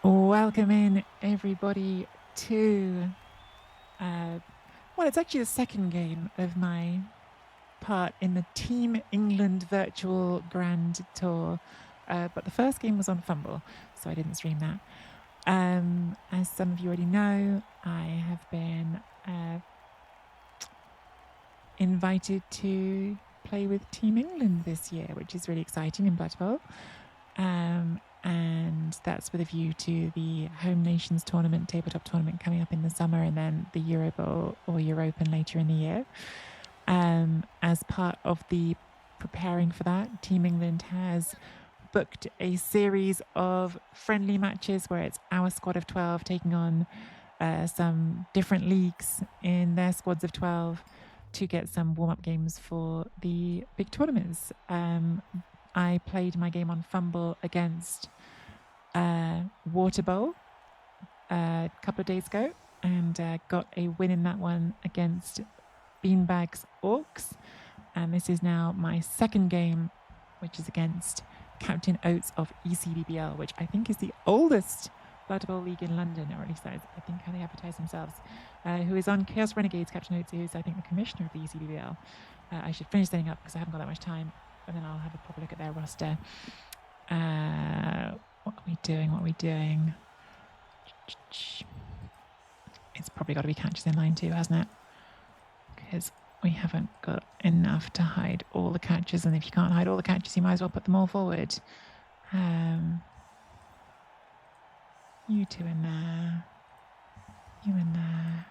Welcome in, everybody, to, it's actually the second game of my part in the Team England Virtual Grand Tour. But the first game was on Fumble, so I didn't stream that. As some of you already know, I have been invited to play with Team England this year, which is really exciting in Blood Bowl. And that's with a view to the Home Nations tournament, tabletop tournament coming up in the summer, and then the EuroBowl or Europen later in the year. As part of the preparing for that, Team England has booked a series of friendly matches where it's our squad of 12 taking on some different leagues in their squads of 12 to get some warm-up games for the big tournaments. I played my game on Fumble against Water Bowl a couple of days ago and got a win in that one against Beanbags Orcs. And this is now my second game, which is against Captain Oates of ECBBL, which I think is the oldest Blood Bowl league in London, or at least I think how they advertise themselves, who is on Chaos Renegades. Captain Oates, who is, I think, the commissioner of the ECBBL. I should finish setting up because I haven't got that much time, and then I'll have a proper look at their roster. What are we doing? It's probably got to be catches in line too, hasn't it? Because we haven't got enough to hide all the catches, and if you can't hide all the catches, you might as well put them all forward. You two in there. You in there.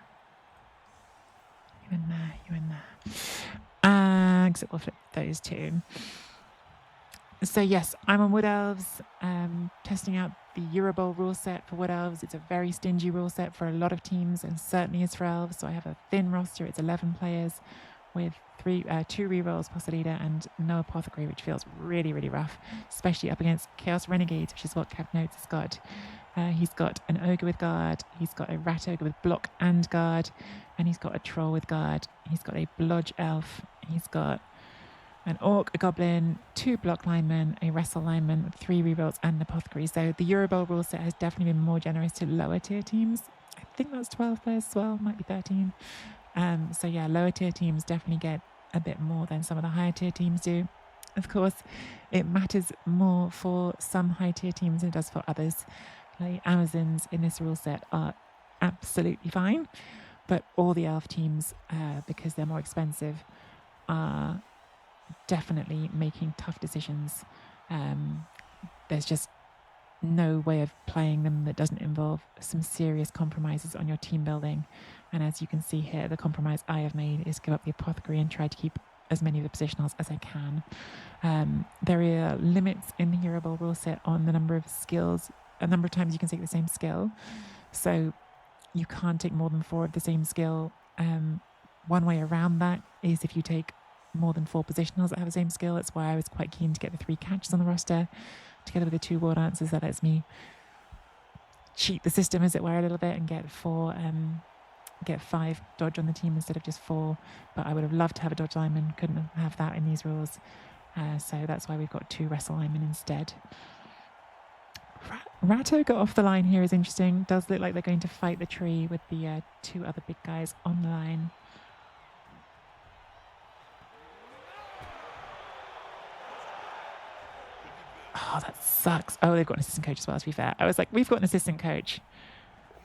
You in there. You in there. Except we'll flip those two. So yes, I'm on Wood Elves, testing out the EuroBowl rule set for Wood Elves. It's a very stingy rule set for a lot of teams, and certainly is for Elves. So I have a thin roster. It's 11 players with two rerolls plus a leader and no apothecary, which feels really, really rough, especially up against Chaos Renegades, which is what Captain Oates has got. He's got an ogre with guard, he's got a rat ogre with block and guard, and he's got a troll with guard. He's got a blodge elf, he's got an orc, a goblin, 2 block linemen, a wrestle lineman, 3 rerolls, and an apothecary. So the EuroBowl rule set has definitely been more generous to lower tier teams. I think that's 12 players as well, might be 13. So yeah, lower tier teams definitely get a bit more than some of the higher tier teams do. Of course, it matters more for some high tier teams than it does for others. Like Amazons in this rule set are absolutely fine, but all the elf teams, because they're more expensive, are definitely making tough decisions. There's just no way of playing them that doesn't involve some serious compromises on your team building. And as you can see here, the compromise I have made is give up the apothecary and try to keep as many of the positionals as I can. There are limits in the EuroBowl rule set on the number of skills, a number of times you can take the same skill. So you can't take more than 4 of the same skill. One way around that is if you take more than 4 positionals that have the same skill. That's why I was quite keen to get the 3 catches on the roster together with the 2 war dancers. That lets me cheat the system, as it were, a little bit and get 5 dodge on the team instead of just 4. But I would have loved to have a dodge lineman, couldn't have that in these rules. So that's why we've got 2 wrestle linemen instead. Ratto got off the line here is interesting. Does look like they're going to fight the tree with the 2 other big guys on the line. Oh, that sucks. Oh, they've got an assistant coach as well, to be fair. I was like, we've got an assistant coach.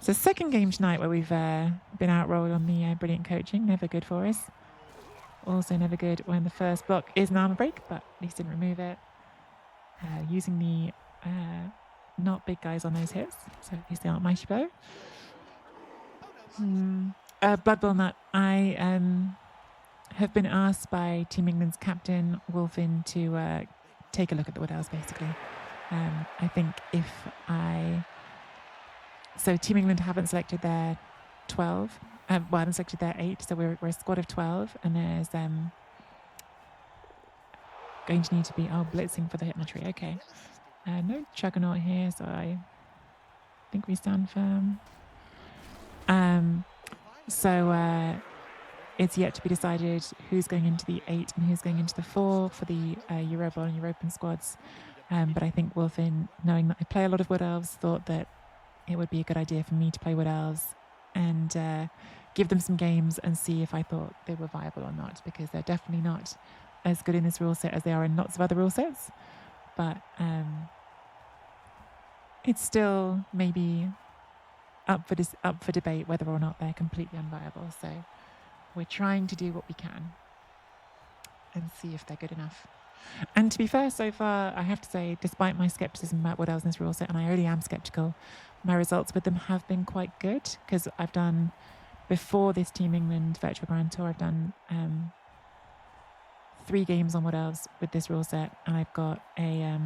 So second game tonight where we've been outrolled on the brilliant coaching. Never good for us. Also never good when the first block is an armor break, but at least didn't remove it. Using the not big guys on those hits, so at least they aren't mighty blow. Blood Bowl Nut. I have been asked by Team England's captain, Wolfin, to take a look at the Wood Elves, basically. I think so Team England haven't selected their 12. Haven't selected their 8, so we're a squad of 12, and there's going to need to be blitzing for the Hypnotry. Okay. No Juggernaut here, so I think we stand firm. So it's yet to be decided who's going into the 8 and who's going into the 4 for the EuroBowl and European squads. But I think Wolfin, knowing that I play a lot of Wood Elves, thought that it would be a good idea for me to play Wood Elves and give them some games and see if I thought they were viable or not, because they're definitely not as good in this rule set as they are in lots of other rule sets. But it's still maybe up for debate whether or not they're completely unviable. So we're trying to do what we can and see if they're good enough. And to be fair, so far, I have to say, despite my skepticism about Wood Elves in this rule set, and I really am skeptical, my results with them have been quite good, because I've done, before this Team England Virtual Grand Tour, I've done 3 games on Wood Elves with this rule set, and I've got a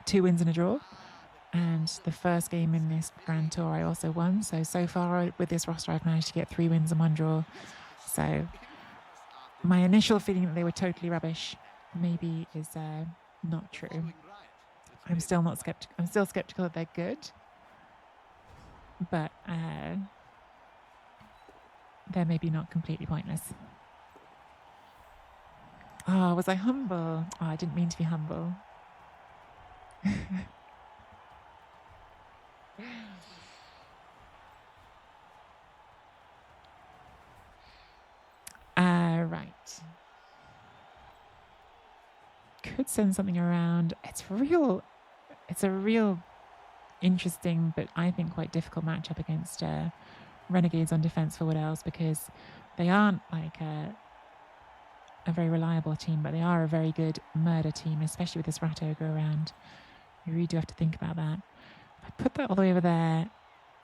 2 wins and a draw. And the first game in this Grand Tour I also won. So far with this roster, I've managed to get 3 wins and 1 draw. So my initial feeling that they were totally rubbish maybe is not true. I'm still skeptical that they're good, but they're maybe not completely pointless. Oh, was I humble? Oh, I didn't mean to be humble. Right. Could send something around. It's a real interesting, but I think quite difficult matchup against Renegades on defense for Wood Elves, because they aren't like a very reliable team, but they are a very good murder team, especially with this Rat Ogre around. You really do have to think about that. If I put that all the way over there,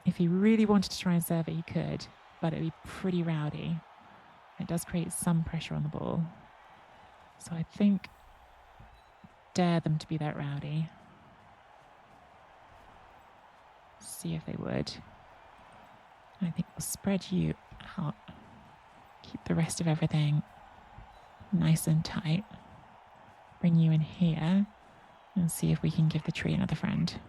if he really wanted to try and serve it, he could, but it'd be pretty rowdy. It does create some pressure on the ball. So I think dare them to be that rowdy. See if they would. I think we'll spread you out. Keep the rest of everything nice and tight. Bring you in here and see if we can give the tree another friend.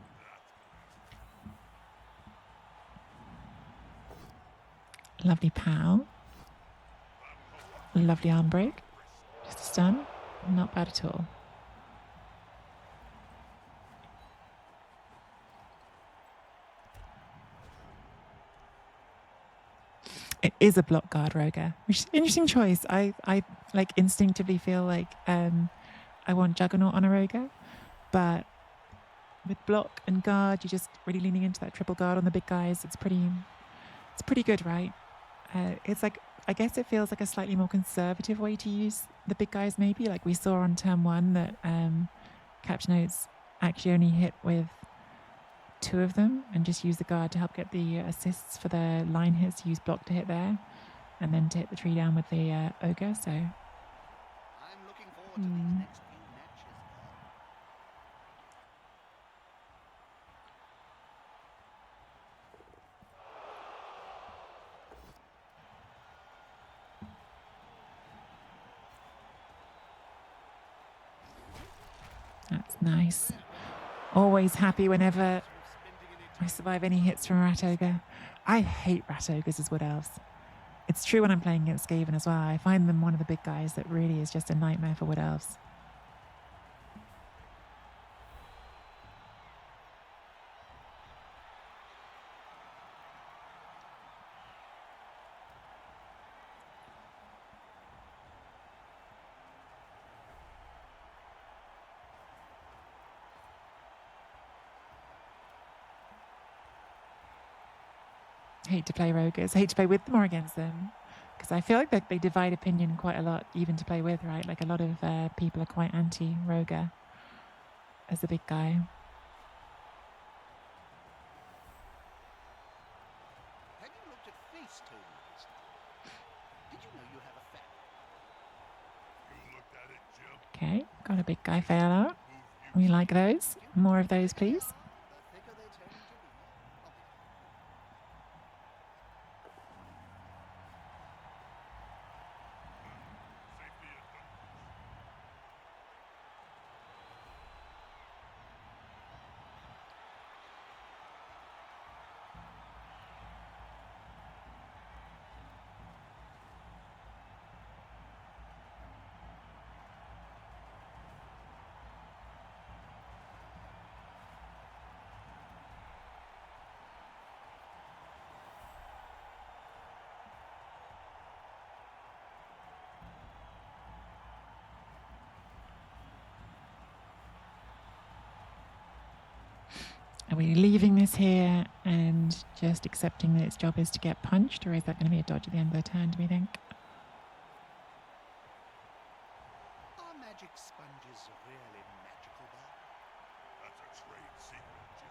Lovely pow. Lovely arm break. Just a stun. Not bad at all. It is a block guard Roger, which is an interesting choice. I like instinctively feel like I want Juggernaut on a Roger, but with block and guard, you're just really leaning into that triple guard on the big guys. It's pretty good, right? It's like, I guess it feels like a slightly more conservative way to use the big guys, maybe. Like we saw on turn 1 that Captain Oates actually only hit with 2 of them and just use the guard to help get the assists for the line hits, to use block to hit there and then to hit the tree down with the ogre. So I'm looking forward to these next few that's nice. Always happy whenever I survive any hits from Rat Ogre. I hate Rat Ogres as Wood Elves. It's true when I'm playing against Skaven as well. I find them one of the big guys that really is just a nightmare for Wood Elves. Hate to play Roguers. Hate to play with them or against them, because I feel like they divide opinion quite a lot, even to play with, right? Like a lot of people are quite anti-Roger as the big guy. Have you looked at face totals? Did you know you have a family? You looked at it, Jim. Okay, got a big guy fail out. We like those. More of those, please. The thicker they tend to be. Safety is done. Are we leaving this here and just accepting that its job is to get punched, or is that going to be a dodge at the end of the turn, do we think? Are magic sponges really magical, Bob? That's a trade secret, Jim.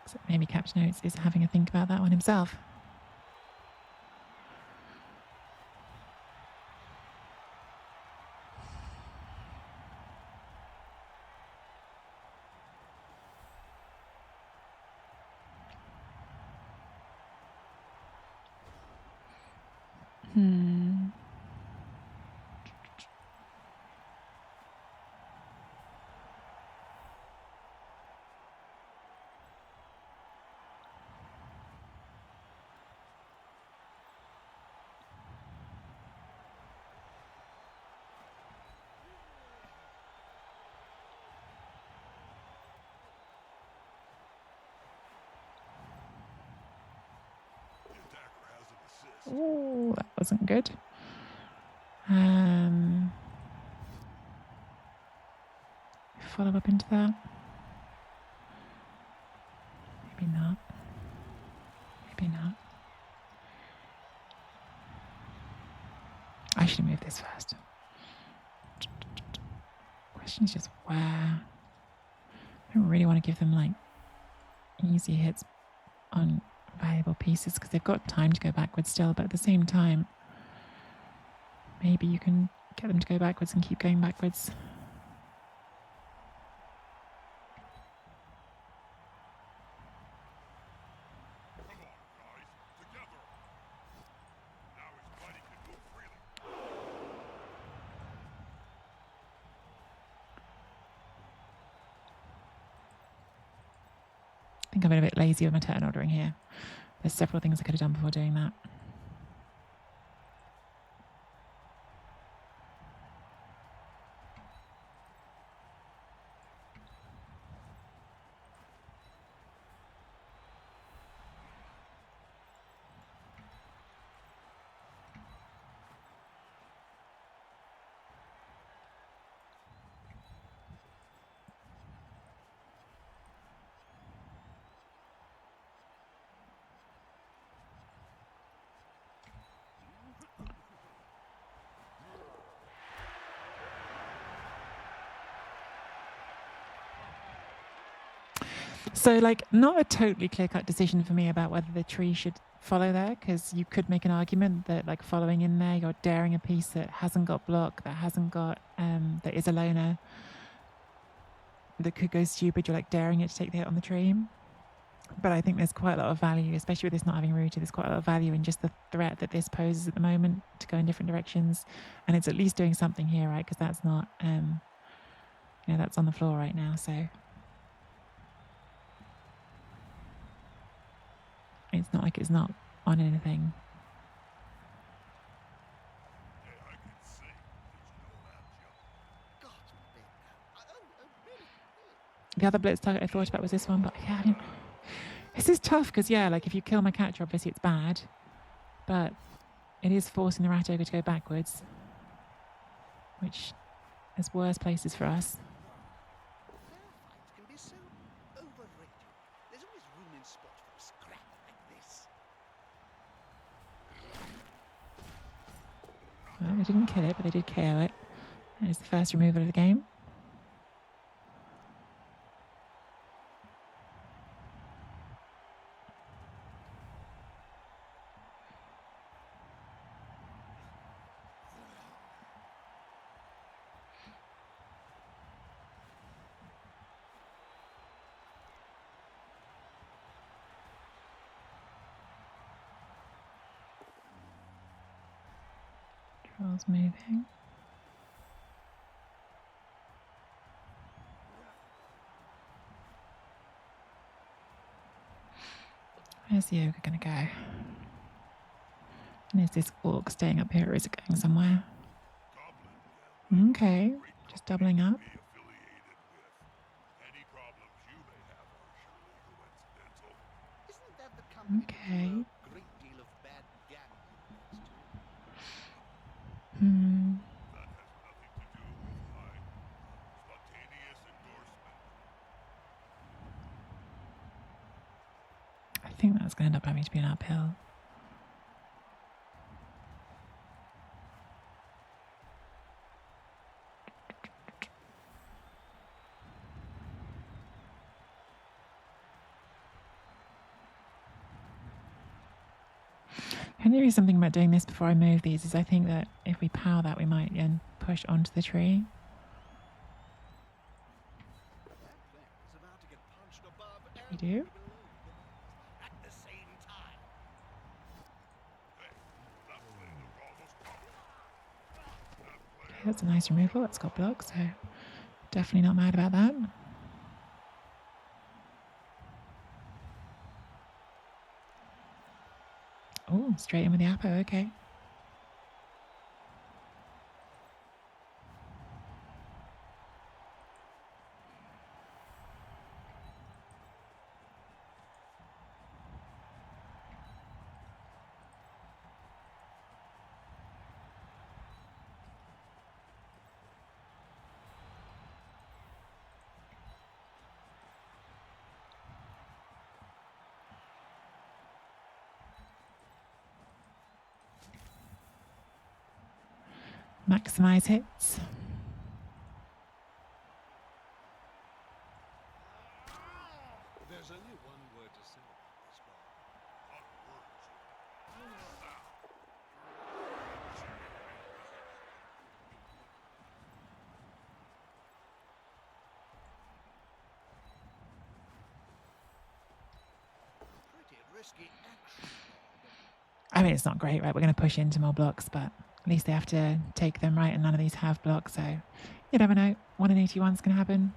So maybe Captain Oates is having a think about that one himself. The attacker has an assist. Oh, that wasn't good. Follow up into that. Maybe not. Maybe not. I should have moved this first. Question is just where. I don't really want to give them like easy hits on valuable pieces because they've got time to go backwards still, but at the same time, maybe you can get them to go backwards and keep going backwards. Come on, guys. Together. Now his body can move freely. I think I've been a bit lazy with my turn ordering here. There's several things I could have done before doing that. So, like, not a totally clear-cut decision for me about whether the tree should follow there, because you could make an argument that, like, following in there, you're daring a piece that hasn't got block, that hasn't got, that is a loner, that could go stupid. You're, like, daring it to take the hit on the tree. But I think there's quite a lot of value, especially with this not having rooted, there's quite a lot of value in just the threat that this poses at the moment to go in different directions. And it's at least doing something here, right? Because that's not, that's on the floor right now, so... It's not like it's not on anything. Yeah, I can sing. Did you know that, Jim? God forbid now. Oh, really? The other blitz target I thought about was this one, but yeah, I mean, this is tough because, yeah, like if you kill my catcher, obviously it's bad, but it is forcing the rat ogre to go backwards, which is worse places for us. Fair fight can be so overrated. There's always room in sport for a scrap like this. Well, they didn't kill it, but they did KO it. That is the first removal of the game. Troll's moving. Where's the ogre going to go? And is this orc staying up here or is it going somewhere? Goblin. Okay, just doubling up. Be affiliated with. Any problems you may have are surely coincidental. Isn't that the company Okay. with a great deal of bad gambling next to? Hmm. That has That's going to end up having to be an uphill. And there is something about doing this before I move these is I think that if we power that, we might then push onto the tree. That player is about to get punched above We and do. below the bars at the same time. That play looked almost covered. Okay, that's a nice removal. It's got blocks, so definitely not mad about that. Oh, straight in with the Apo, okay. Maximize hits. There's only one word to say about this ball. What words? Pretty risky action. I mean, it's not great, right? We're going to push into more blocks, but at least they have to take them, right? And none of these have blocks, so you never know. 1 in 81 is going to happen.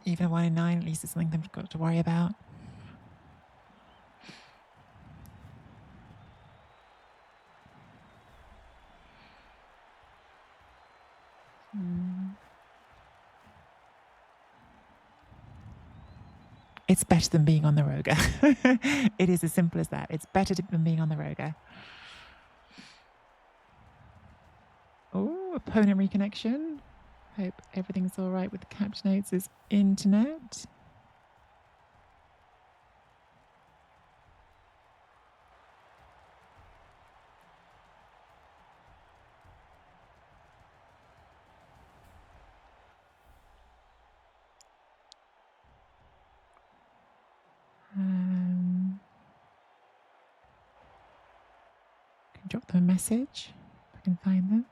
Even a 1 in 9, at least it's something they've got to worry about. It's better than being on the Roger. It is as simple as that. It's better than being on the Roger. Oh, opponent reconnection. Hope everything's all right with Captain Oates' internet. Can drop them a message if I can find them.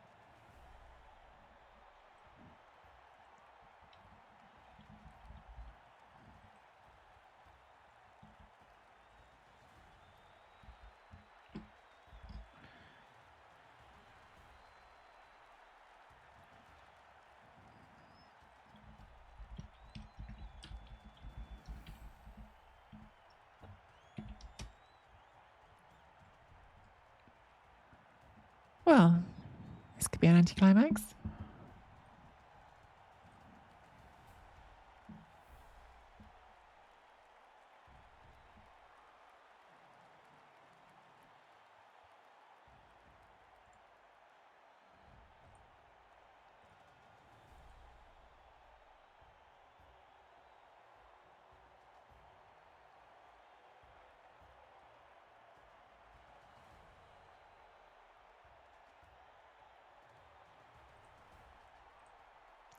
Well, this could be an anticlimax.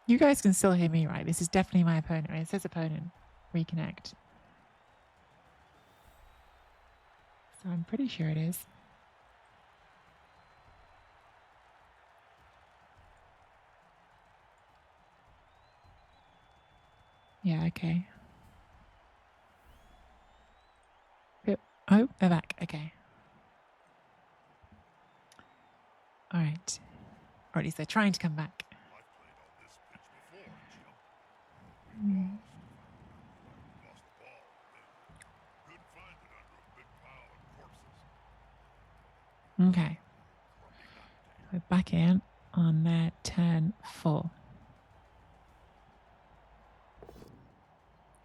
You guys can still hear me, right? This is definitely my opponent, right? It says opponent. Reconnect. So I'm pretty sure it is. Yeah, okay. Oh, they're back. Okay. All right. Or at least they're trying to come back. I've played on this pitch before, Jim. We lost. Lost the ball. Couldn't find it under a big pile of corpses. Okay. We're back in on their turn 4.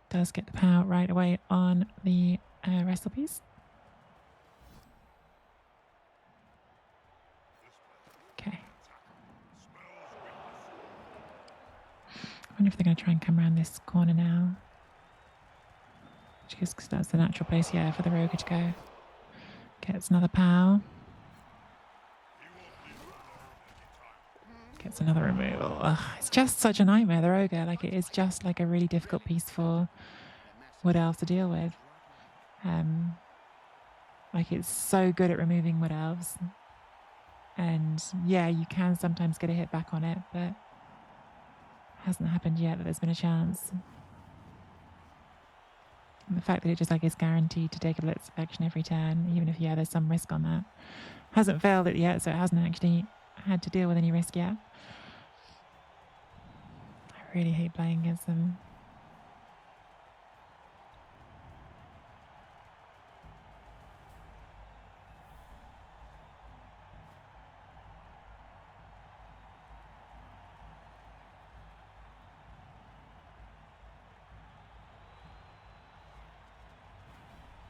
Does get the power right away on the wrestle piece. Okay. I wonder if they're going to try and come around this corner now. Because that's the natural place, yeah, for the Roger to go. Gets another pow. Gets another removal. Ugh, it's just such a nightmare, the Roger. Like, it is just like a really difficult piece for Wood Elves to deal with. Like, it's so good at removing Wood Elves. And yeah, you can sometimes get a hit back on it, but it hasn't happened yet that there's been a chance. And the fact that it just like is guaranteed to take a blitz action every turn, even if there's some risk on that. Hasn't failed it yet, so it hasn't actually had to deal with any risk yet. I really hate playing against them.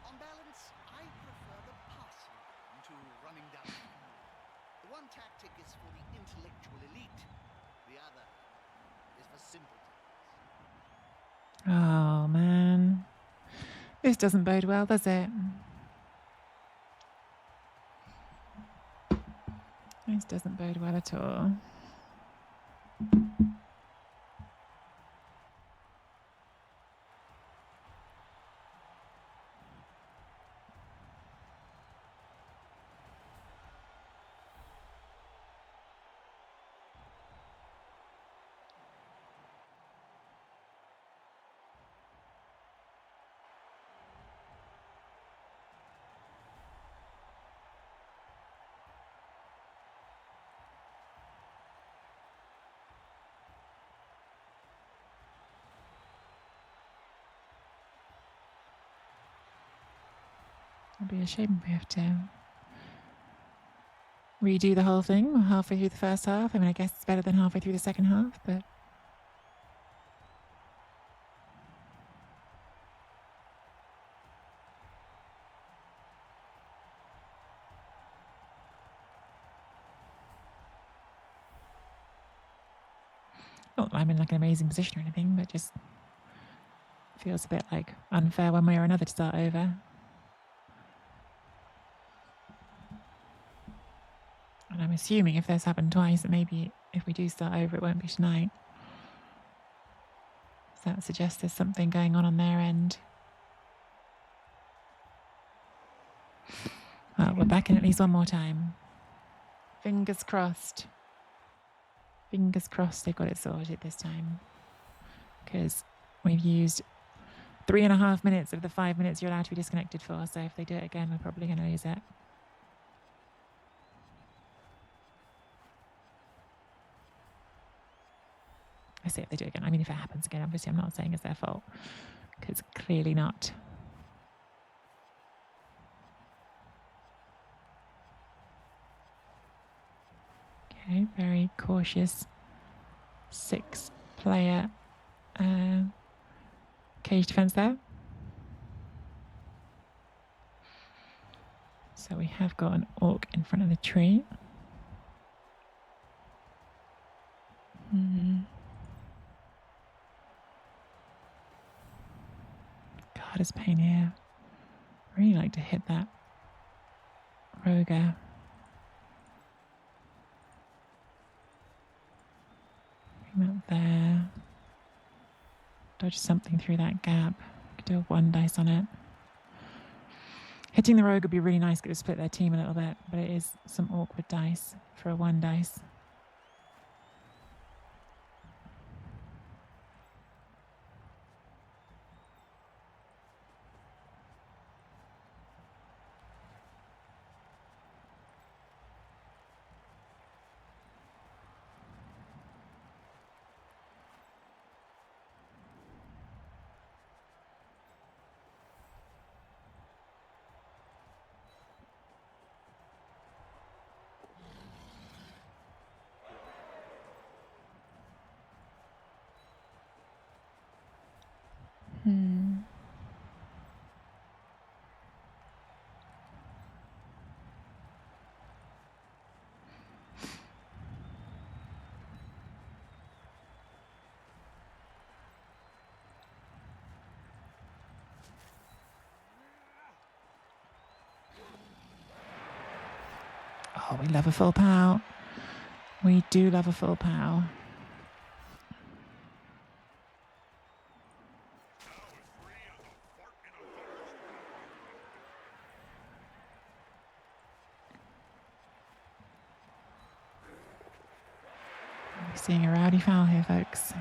On balance, I prefer the passing game to running down the field. The one tactic is for the intellectual elite. The other is for simpletons. Oh, man. This doesn't bode well, does it? This doesn't bode well at all. It'd be a shame if we have to redo the whole thing halfway through the first half. I mean, I guess it's better than halfway through the second half, but... Not that I'm in like an amazing position or anything, but just feels a bit like unfair one way or another to start over. And I'm assuming if this happened twice, that maybe if we do start over, it won't be tonight. So that suggests there's something going on their end. Well, we're back in at least one more time. Fingers crossed. Fingers crossed they've got it sorted this time. Because we've used 3.5 minutes of the 5 minutes you're allowed to be disconnected for. So if they do it again, we're probably going to lose it. I say if they do it again. I mean, if it happens again, obviously I'm not saying it's their fault. Because clearly not. Okay, very cautious 6-player cage defense there. So we have got an orc in front of the tree. God, it's pain here. I really like to hit that Roger. Bring that there. Dodge something through that gap. Could do a 1 dice on it. Hitting the rogue would be really nice, because it would split their team a little bit, but it is some awkward dice for a 1 dice. Oh, we love a full pow. We do love a full pow. We're seeing a rowdy foul here, folks.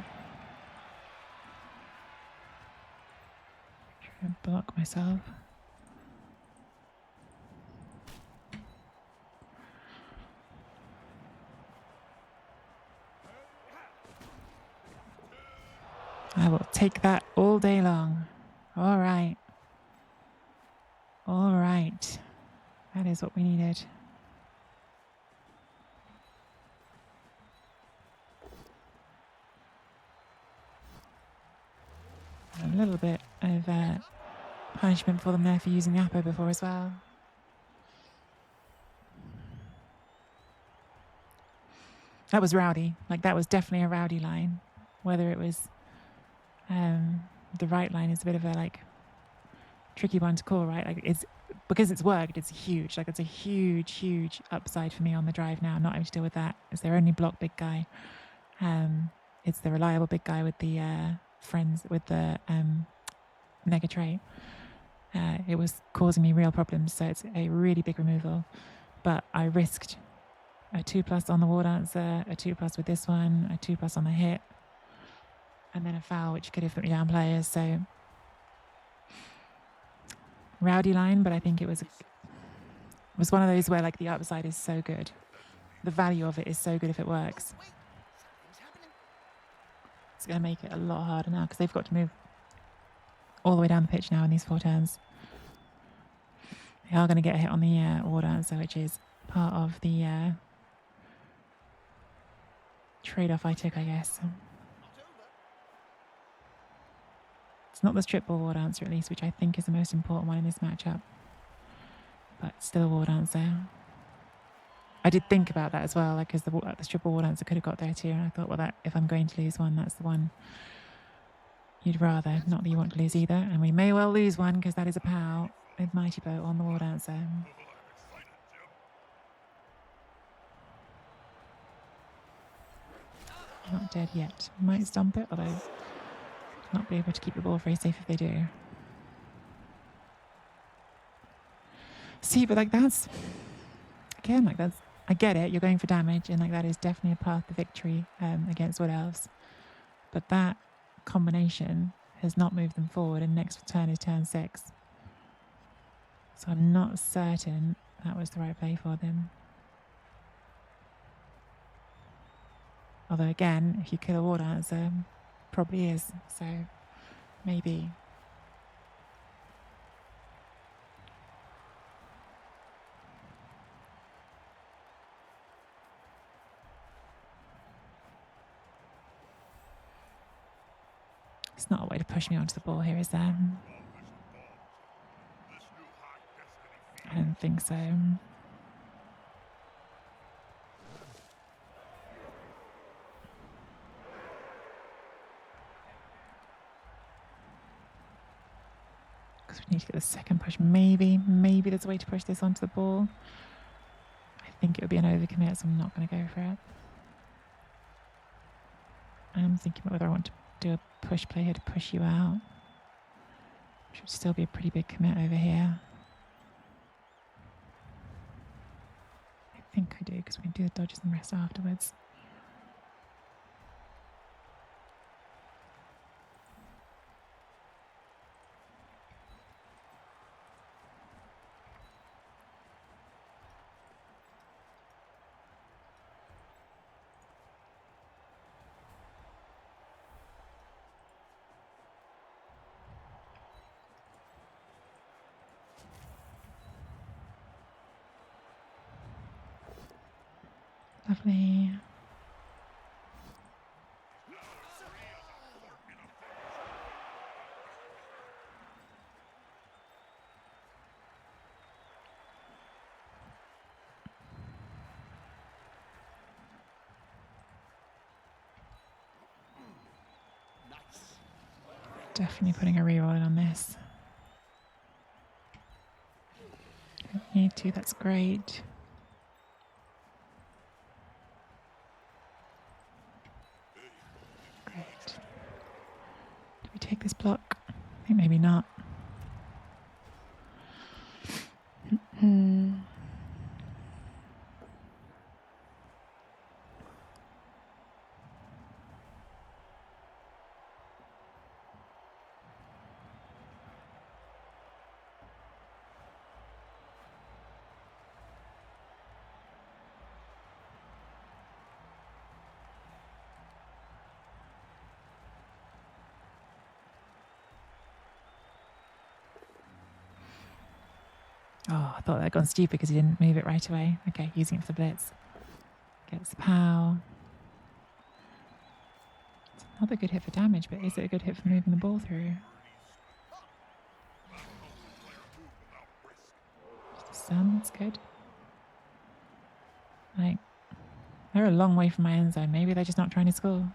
Try and block myself. I will take that all day long. All right. All right. That is what we needed. A little bit of punishment for them there for using the Apo before as well. That was rowdy. Like, that was definitely a rowdy line. Whether it was the right line is a bit of a like tricky one to call, right? Like, it's because it's worked, it's huge. Like, it's a huge upside for me on the drive now. I'm not having to deal with that. It's their only block big guy. It's the reliable big guy with the friends with the mega trait. It was causing me real problems, so it's a really big removal. But I risked a 2+ on the war dancer, a 2+ with this one, a 2+ on the hit, and then a foul, which could have put me down players. So rowdy line, but I think it was one of those where like the upside is so good, the value of it is so good if it works. Wait, something's happening. It's going to make it a lot harder now because they've got to move all the way down the pitch now in these 4 turns. They are going to get a hit on the war dancer, which is part of the trade-off I took, I guess. Not over. It's not the strip ball war dancer, at least, which I think is the most important one in this matchup. But still a war dancer. I did think about that as well, like, because the strip ball war dancer could have got there too. And I thought, well, that if I'm going to lose one, that's the one you'd rather. Not that you want to lose either. And we may well lose one because that is a pow with Mighty Boat on the war dancer. Not dead yet. Might stomp it, although not be able to keep the ball very safe if they do. See, but like that's again, like that's I get it. You're going for damage, and like that is definitely a path to victory against Wood Elves. But that combination has not moved them forward, and next turn is turn 6. So I'm not certain that was the right play for them. Although again, if you kill a war dancer, probably is. So maybe. It's not a way to push me onto the ball here, is there? I don't think so. Because we need to get the second push. Maybe there's a way to push this onto the ball. I think it would be an overcommit, so I'm not going to go for it. I'm thinking about whether I want to do a push play here to push you out, which would still be a pretty big commit over here. I think I do, because we can do the dodges and rest afterwards. Lovely. Nice. Definitely putting a reroll in on this. Don't need to, that's great. take this block? I think maybe not. Oh, I thought that had gone stupid because he didn't move it right away. Okay, using it for the blitz. Gets the pow. It's another good hit for damage, but is it a good hit for moving the ball through? Just a stun, that's good. Like, they're a long way from my end zone. Maybe they're just not trying to score.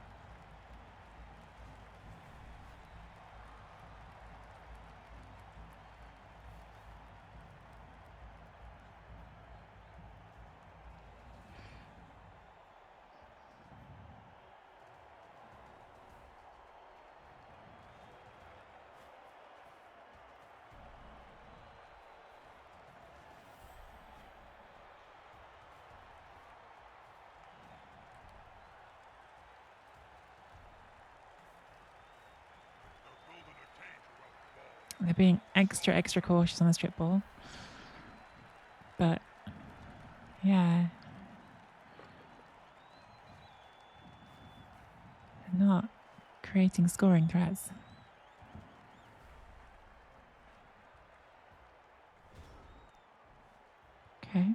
They're being extra cautious on the strip ball. But, yeah. They're not creating scoring threats. Okay.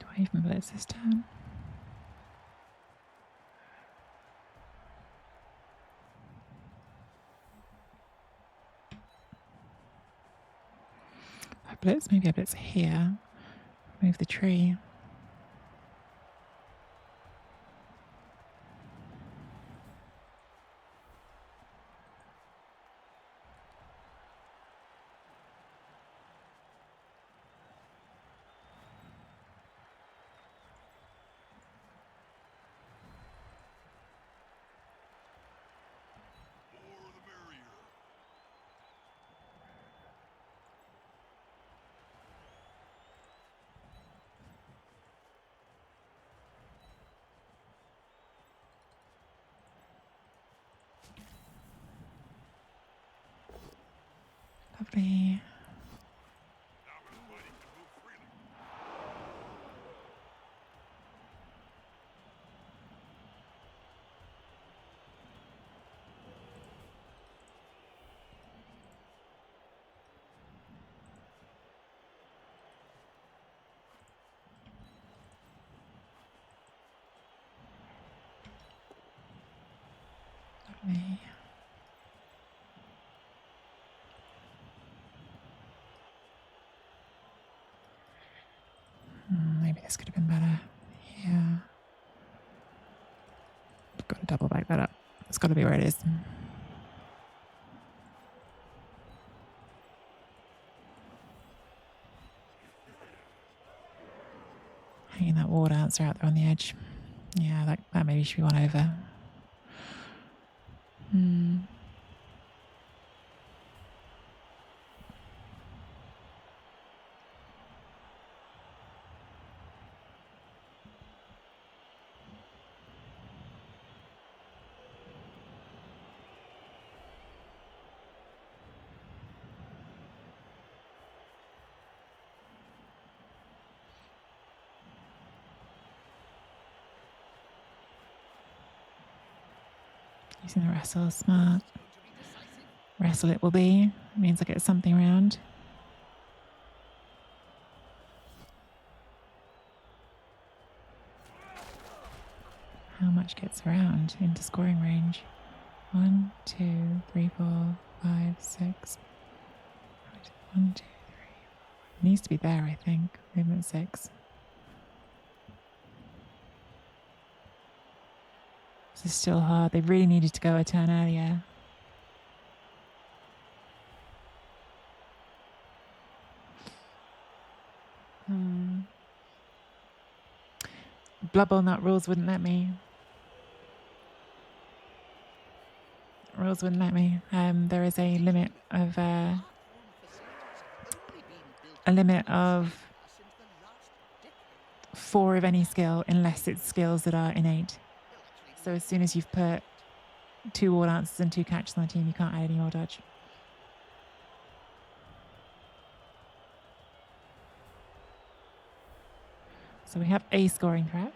Do I even blitz this turn? I blitz, maybe I blitz here. Move the tree. Lovely. Lovely. Maybe this could have been better. Yeah. I've got to double back that up. It's got to be where it is. Hanging that wall dancer out there on the edge. Yeah, that maybe should be one over. Using the wrestle, smart. Wrestle it will be. It means I get something around. How much gets around into scoring range? 1, 2, 3, 4, 5, 6. 1, 2, 3. Needs to be there, I think. Movement 6. This is still hard. They really needed to go a turn earlier. Blood Bowl nut rules wouldn't let me. Rules wouldn't let me. There is a limit of Bathroom facilities have only been built a limit in of Australia since the last decade. 4 of any skill, unless it's skills that are innate. Well, actually, So as soon as you've put 2 all answers and 2 catches on the team, you can't add any more dodge. So we have a scoring threat.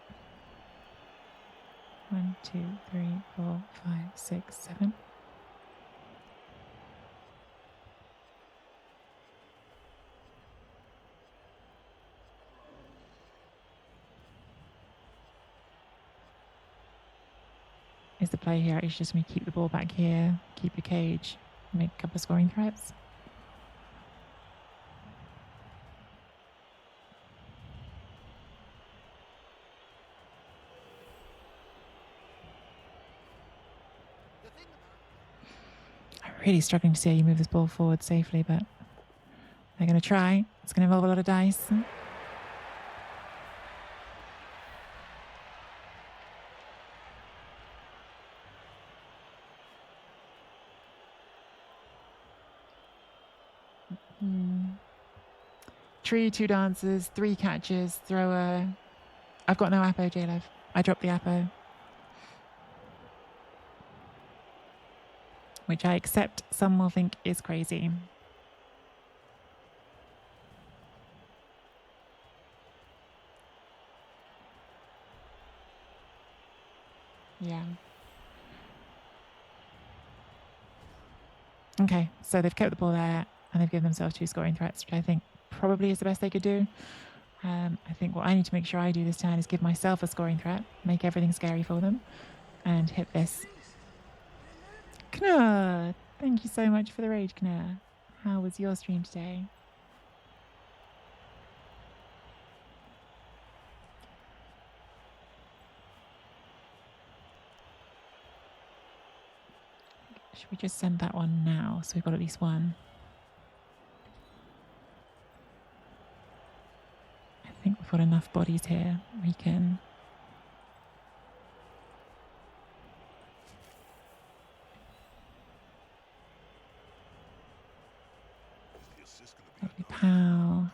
1, 2, 3, 4, 5, 6, 7. Is the play here actually just me keep the ball back here, keep the cage, make a couple of scoring threats? I'm really struggling to see how you move this ball forward safely, but they're going to try. It's going to involve a lot of dice. Tree, 2 dances, 3 catches, thrower. I've got no Apo, J-Lev. I dropped the Apo. Which I accept some will think is crazy. Yeah. Okay, so they've kept the ball there and they've given themselves 2 scoring threats, which I think probably is the best they could do. I think what I need to make sure I do this turn is give myself a scoring threat, make everything scary for them, and hit this. Knur, thank you so much for the raid, Knur. How was your stream today? Should we just send that one now so we've got at least one? I think we've got enough bodies here. We can... Lovely pow.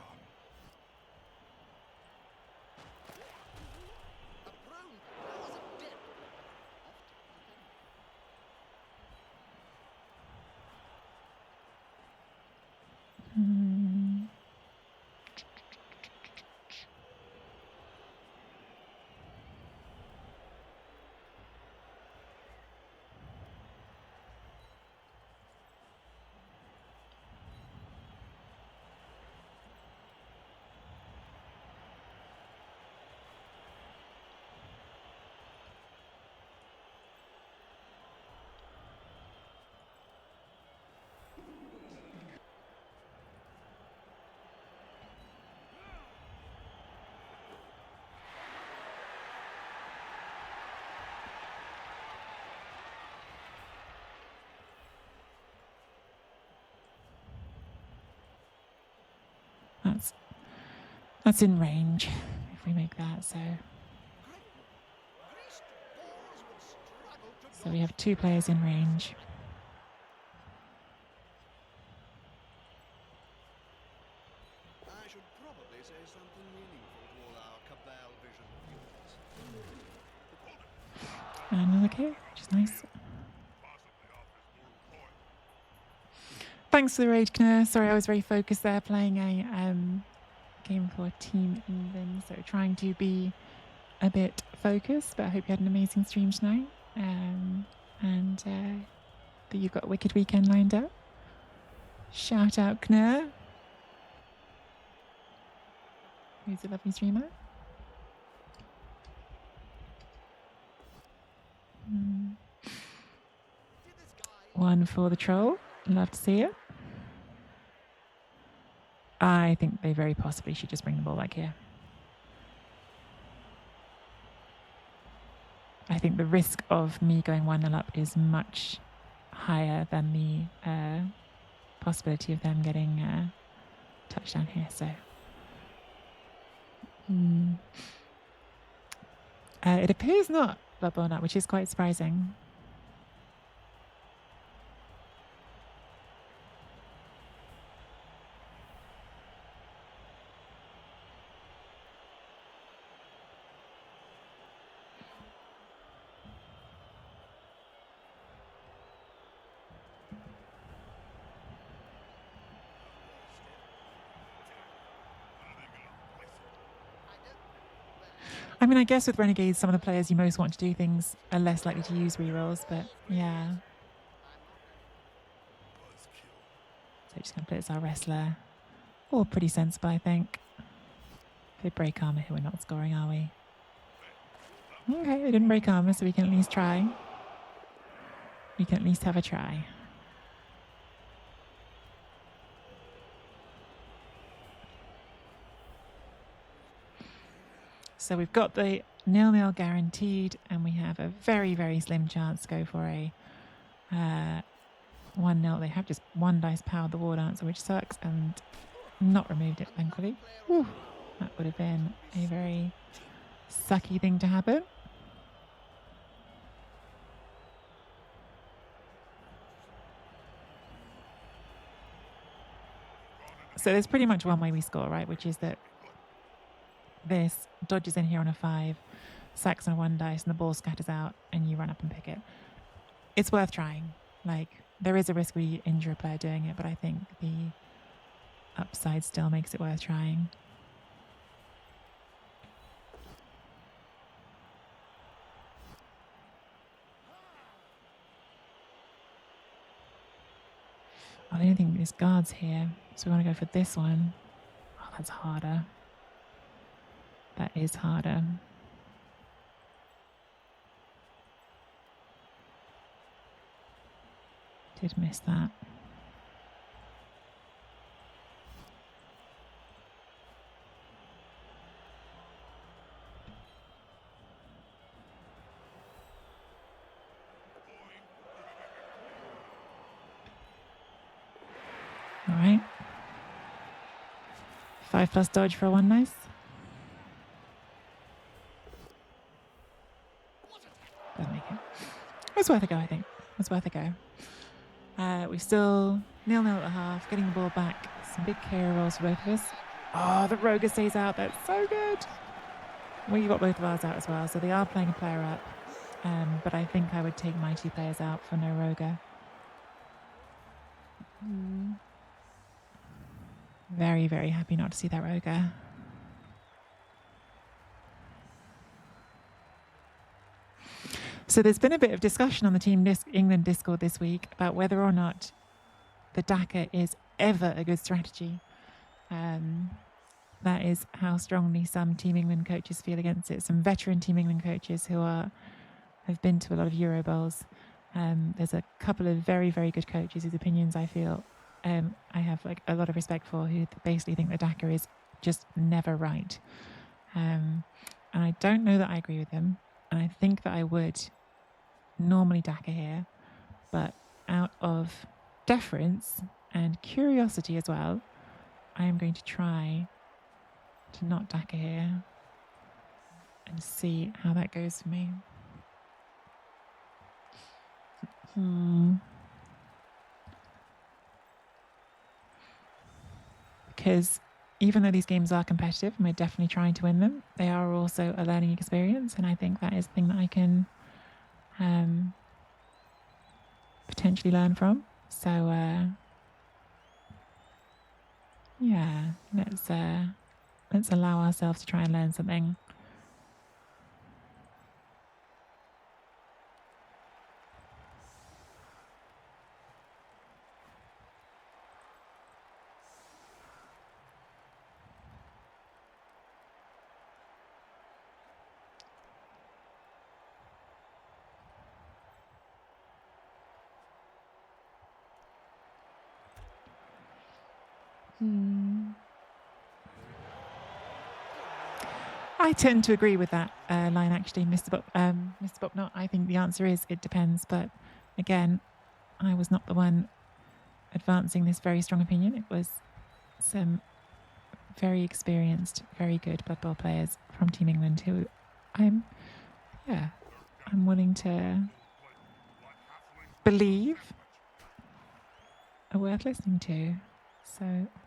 That's in range if we make that. So we have 2 players in range. I should probably say something meaningful to all our Cabal Vision viewers. And another K, which is nice. Thanks for the raid, Knur. Sorry, I was very focused there playing a game for Team England, so trying to be a bit focused, but I hope you had an amazing stream tonight, and that you've got a wicked weekend lined up. Shout out Knur, who's a lovely streamer. One for the troll, love to see it. I think they very possibly should just bring the ball back here. I think the risk of me going 1-0 up is much higher than the possibility of them getting a touchdown here. So It appears not, Blood Bowl Nut, which is quite surprising. I mean, I guess with Renegades, some of the players you most want to do things are less likely to use rerolls, but yeah. So just going to play as our wrestler. All pretty sensible, I think. If they break armor here, we're not scoring, are we? Okay, they didn't break armor, so we can at least try. We can at least have a try. So we've got the 0-0 guaranteed, and we have a very, very slim chance to go for a 1-0. They have just one dice powered the war dancer, which sucks, and not removed it, thankfully. Whew. That would have been a very sucky thing to happen. So there's pretty much one way we score, right? Which is that this dodges in here on a 5, sacks on a 1 dice, and the ball scatters out, and you run up and pick it. It's worth trying. Like, there is a risk we injure a player doing it, but I think the upside still makes it worth trying. I don't think there's guards here, so we want to go for this one. Oh, that's harder. That is harder. Did miss that. All right. 5+ dodge for a 1 nice. Doesn't make it. It was worth a go, I think. It was worth a go. We still 0-0 at the half, getting the ball back. Some big carry rolls for both of us. Oh, the Roger stays out. That's so good. We got both of ours out as well, so they are playing a player up. But I think I would take my 2 players out for no Roger. Very, very happy not to see that Roger. So there's been a bit of discussion on the Team England Discord this week about whether or not the Daka is ever a good strategy. That is how strongly some Team England coaches feel against it. Some veteran Team England coaches who have been to a lot of EuroBowls. There's a couple of very, very good coaches whose opinions I feel I have like a lot of respect for, who basically think the Daka is just never right. And I don't know that I agree with them. And I think that I would normally Daka here, but out of deference and curiosity as well, I am going to try to not Daka here and see how that goes for me. Because even though these games are competitive and we're definitely trying to win them, they are also a learning experience, and I think that is the thing that I can potentially learn from. So yeah, let's allow ourselves to try and learn something. I tend to agree with that line, actually, Mr. Bopnot. I think the answer is it depends. But again, I was not the one advancing this very strong opinion. It was some very experienced, very good Blood Bowl players from Team England who I'm yeah, I'm willing to believe are worth listening to. So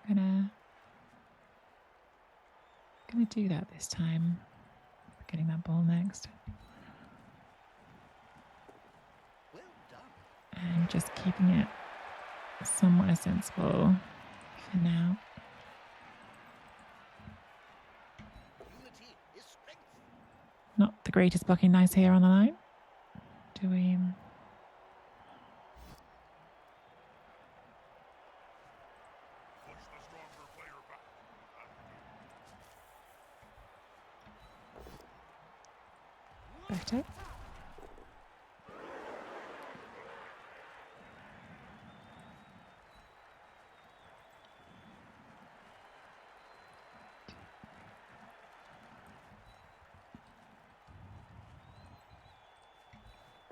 I'm gonna do that this time. Getting that ball next. Well done. And just keeping it somewhat sensible for now. Unity is strength. Not the greatest blocking nice here on the line. Do we? Push the stronger player back. Better.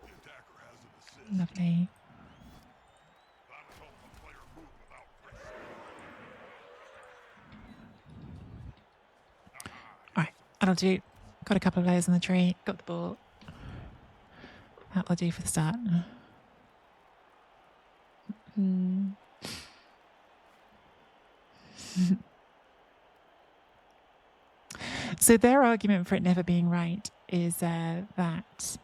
The attacker has an assist. Lovely. That'll help the player move without risk. All right, that'll do. Got a couple of layers on the tree. Got the ball. That'll do for the start. So their argument for it never being right is that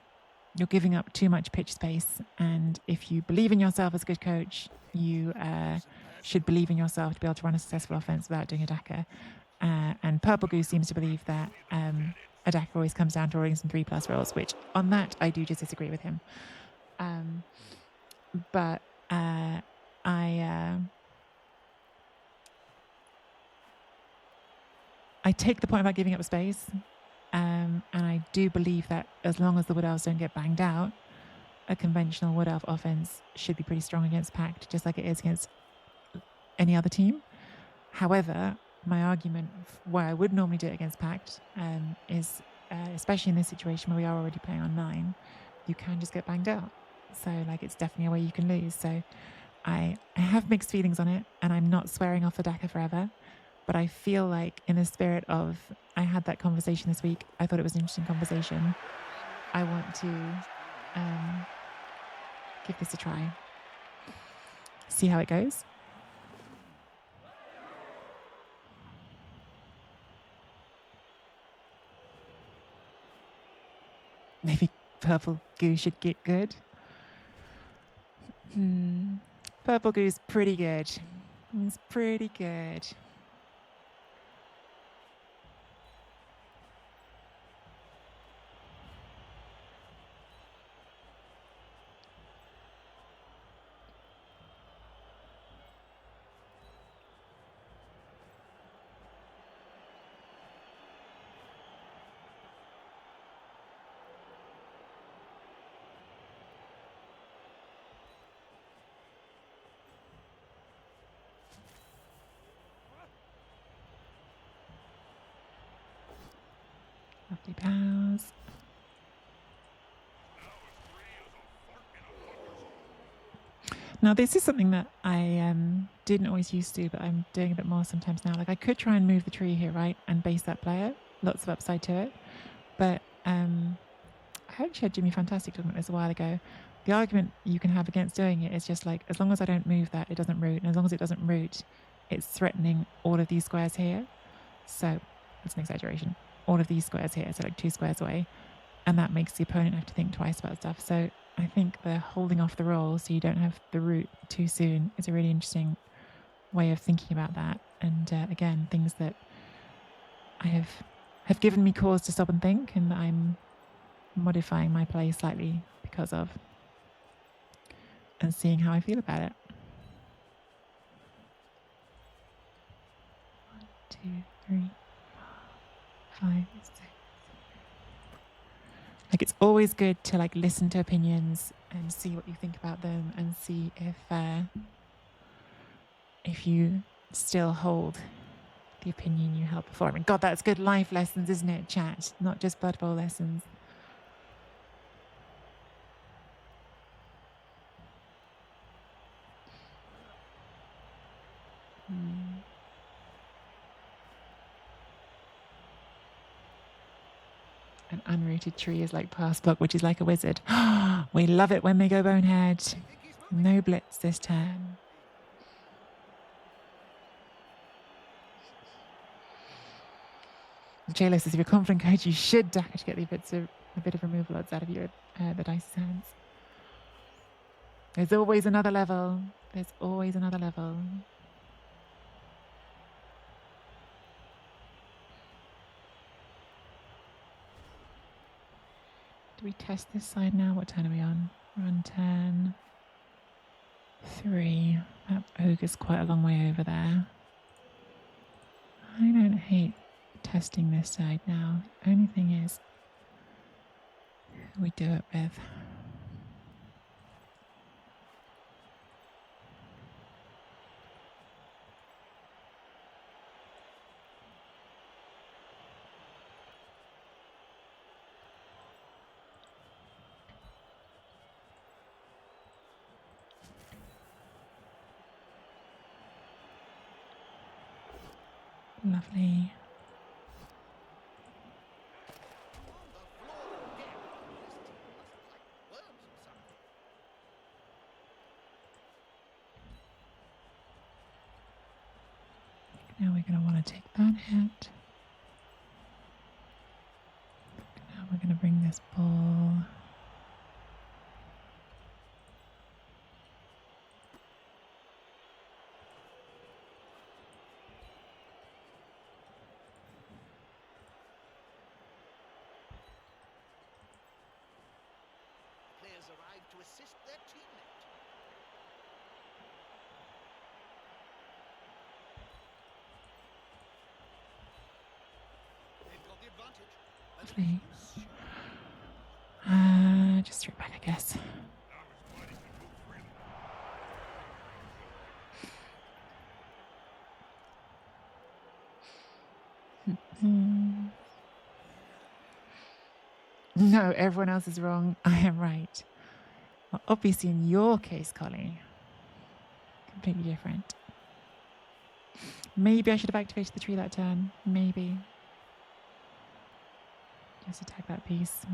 you're giving up too much pitch space, and if you believe in yourself as a good coach, you should believe in yourself to be able to run a successful offense without doing a DACA. And Purple Goose seems to believe that a DACA always comes down to rolling some 3+ rolls, which on that I do just disagree with him. But I take the point about giving up space, and I do believe that as long as the Wood Elves don't get banged out, a conventional Wood Elf offense should be pretty strong against Pact, just like it is against any other team. However, my argument why I would normally do it against Pact is, especially in this situation where we are already playing on 9, you can just get banged out. So, like, it's definitely a way you can lose. So I have mixed feelings on it, and I'm not swearing off the DACA forever. But I feel like in the spirit of, I had that conversation this week. I thought it was an interesting conversation. I want to give this a try. See how it goes. Maybe Purple Goose should get good. Purple Goose, pretty good. It's pretty good. Lovely pals. Now, this is something that I didn't always used to, but I'm doing a bit more sometimes now. Like, I could try and move the tree here, right, and base that player. Lots of upside to it. But I actually had Jimmy Fantastic talking about this a while ago. The argument you can have against doing it is just like, as long as I don't move that, it doesn't root. And as long as it doesn't root, it's threatening all of these squares here. So that's an exaggeration. All of these squares here, so like 2 squares away. And that makes the opponent have to think twice about stuff. So I think the holding off the roll so you don't have the root too soon is a really interesting way of thinking about that. And again, things that I have given me cause to stop and think, and that I'm modifying my play slightly because of, and seeing how I feel about it. 1, 2, 3, 4, 5, 6. Like, it's always good to like listen to opinions and see what you think about them, and see if you still hold the opinion you held before. I mean, God, that's good life lessons, isn't it, chat? Not just Blood Bowl lessons. An unrooted tree is like pass block, which is like a wizard. We love it when they go bonehead. I think he's moving. No blitz this turn. JLo says if you're confident coach, you should dash to get a bit of removal odds out of your the dice's hands. There's always another level. There's always another level. Do we test this side now? What turn are we on? We're on turn 3. That ogre's quite a long way over there. I don't hate testing this side now. Only thing is who we do it with. Lovely. Now we're going to want to take that hit. Now we're going to bring this ball. Players arrive to assist their teammate. They've got the advantage. Lovely. Just throw it back, I guess. Now his body can move freely. No, everyone else is wrong. I am right. Well, obviously, in your case, Collie, completely different. Maybe I should have activated the tree that turn. Maybe. Just attack that piece.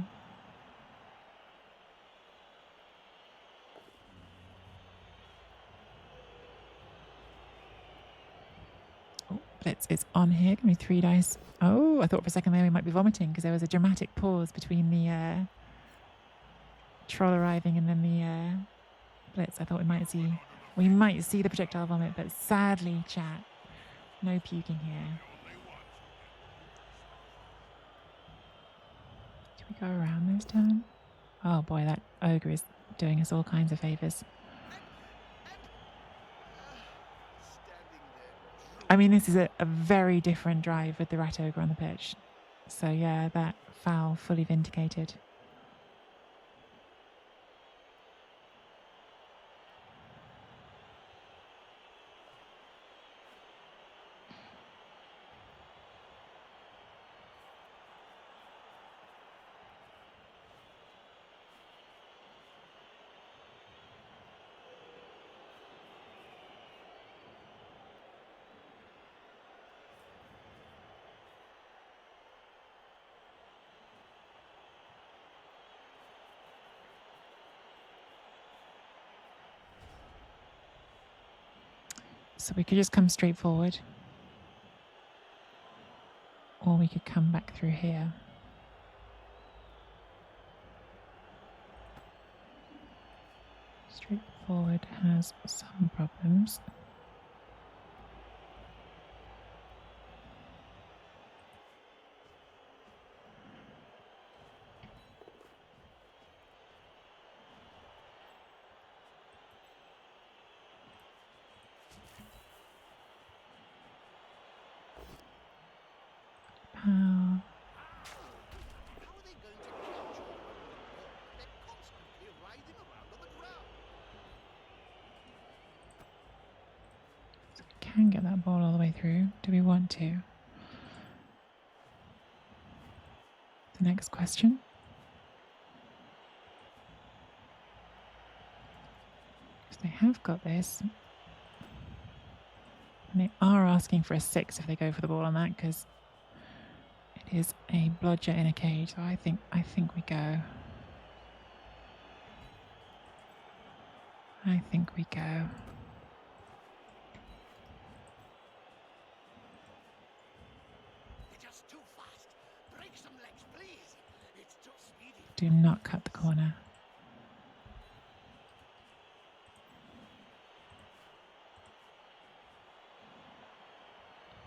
Oh, blitz is on here. Give me 3 dice. Oh, I thought for a second there we might be vomiting because there was a dramatic pause between the troll arriving and then the blitz. I thought we might see the projectile vomit, but sadly, chat, no puking here. Do we go around this turn? Oh boy, that ogre is doing us all kinds of favors. I mean, this is a very different drive with the rat ogre on the pitch. So yeah, that foul fully vindicated. So we could just come straight forward. Or we could come back through here. Straight forward has some problems. How are they going to catch all of the ball? They're constantly writhing around on the ground. So we can get that ball all the way through. Do we want to? The next question. Because they have got this. And they are asking for a 6 if they go for the ball on that, because it is a blodger in a cage. So I think we go. I think we go. You're just too fast. Break some legs, please. It's too speedy. Do not cut the corner.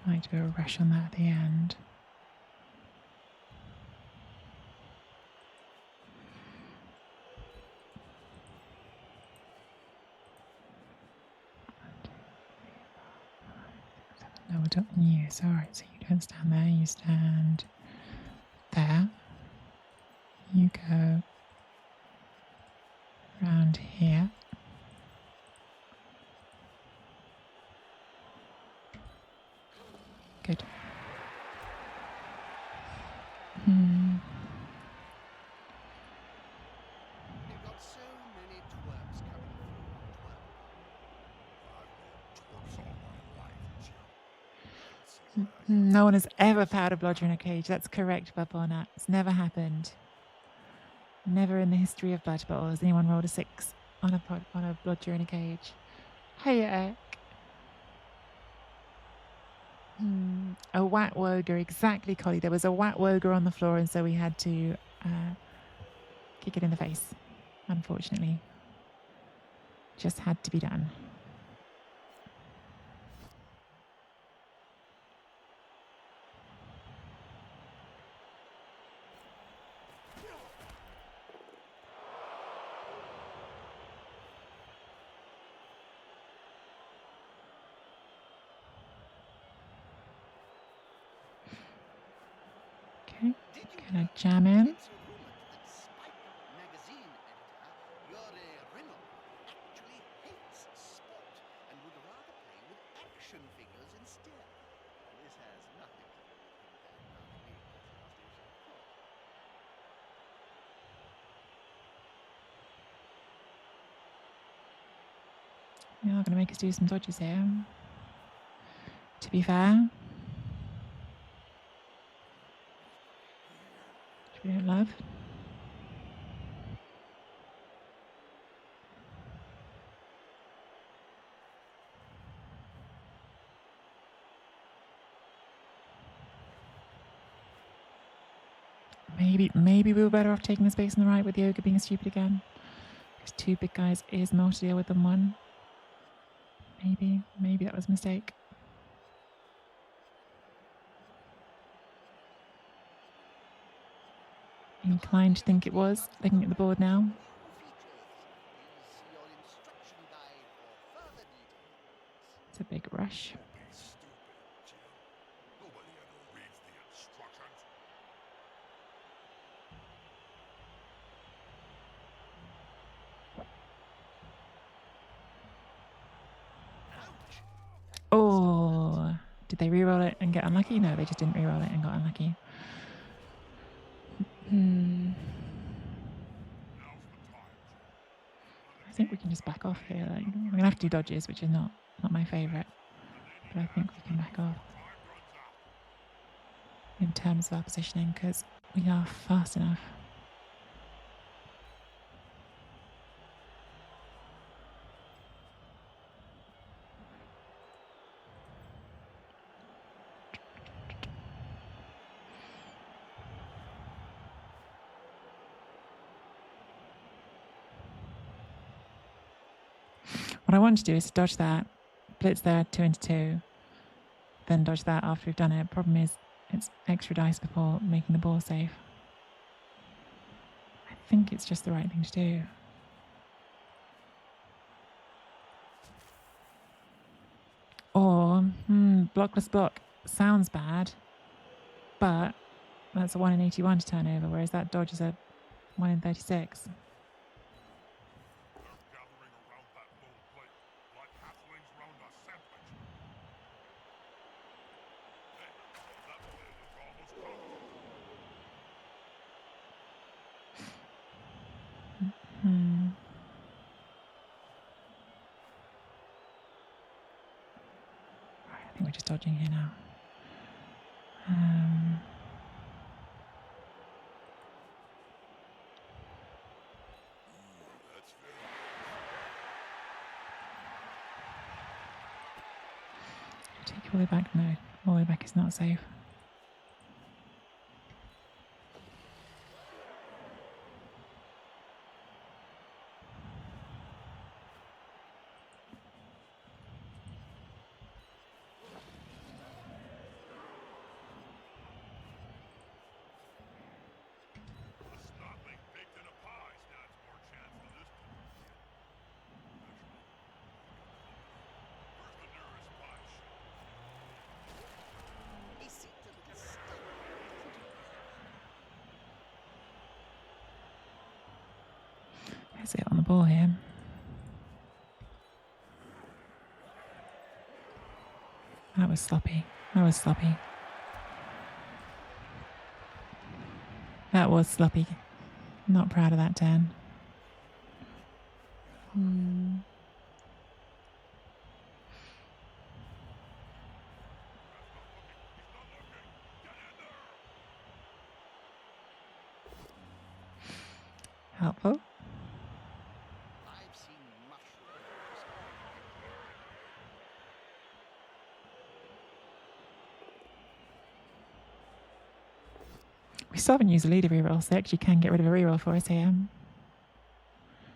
Might do a rush on that at the end. No, we don't use. All right, so you don't stand there. You stand there. You go around here. Good. You've got so many twerps coming through. I've known twerps all my life, Jim. Let's see what I No one has ever fouled a blodger in a cage. That's correct, Blood Bowl Nut. It's never happened. Never in the history of Blood Bowl has anyone rolled a 6 on a blodger in a cage. Hey, Eck. A Wat Woger, exactly, Collie. There was a Wat Woger on the floor, and so we had to kick it in the face. Unfortunately, just had to be done. Okay, gonna jam in. It's rumored that Spike magazine editor Yuri Renault actually hates sport and would rather play with action figures instead. This has nothing to do with him downloading me as last issue, of course. We are gonna make us do some dodges here. To be fair, which we don't love. Maybe we were better off taking the space on the right with the ogre being stupid again. Because 2 big guys is more to deal with than 1. Maybe that was a mistake. Inclined to think it was, looking at the board now. New features. Please see your instruction guide for further details. It's a big rush. Don't be stupid, Jim. Nobody ever reads the instructions. Oh, did they re-roll it and get unlucky? No, they just didn't re-roll it and got unlucky. I think we can just back off here. Like, we're gonna have to do dodges, which is not my favourite, but I think we can back off in terms of our positioning because we are fast enough. What I want to do is dodge that, blitz there 2 into 2, then dodge that after we've done it. Problem is, it's extra dice before making the ball safe. I think it's just the right thing to do. Or, blockless block sounds bad, but that's a 1 in 81 to turn over, whereas that dodge is a 1 in 36. They're gathering around that little plate like halflings round a sandwich. Hey, that pit is almost covered. Right, I think we're just dodging here now. Take it all the way back. No, all the way back is not safe. A snotling baked in a pie stands more chance than this dumb kid. Where's the nearest pie shop? He seemed a little stunned, didn't he? Let's get on the ball here. That was sloppy. That was sloppy. That was sloppy. Not proud of that turn. Helpful. I've seen mushrooms. We still haven't used a leader reroll, so they actually can get rid of a reroll for us here.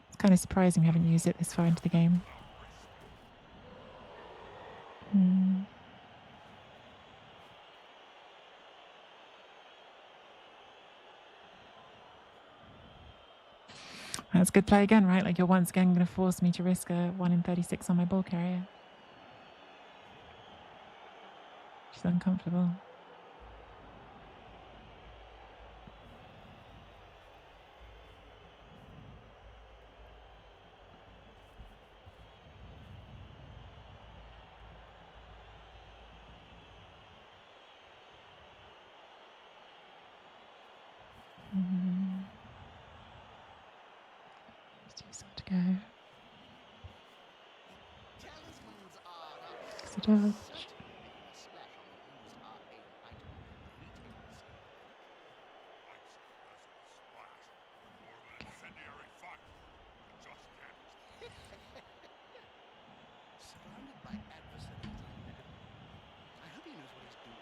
It's kind of surprising we haven't used it this far into the game. That's good play again, right? Like you're once again going to force me to risk a 1 in 36 on my ball carrier. She's uncomfortable. Just to go. Talismans are It's a certainly dodge. making a splash on the Blues arcade item retail scene. More than incendiary fire. You just can't. Surrounded by adversaries. I hope he knows what he's doing.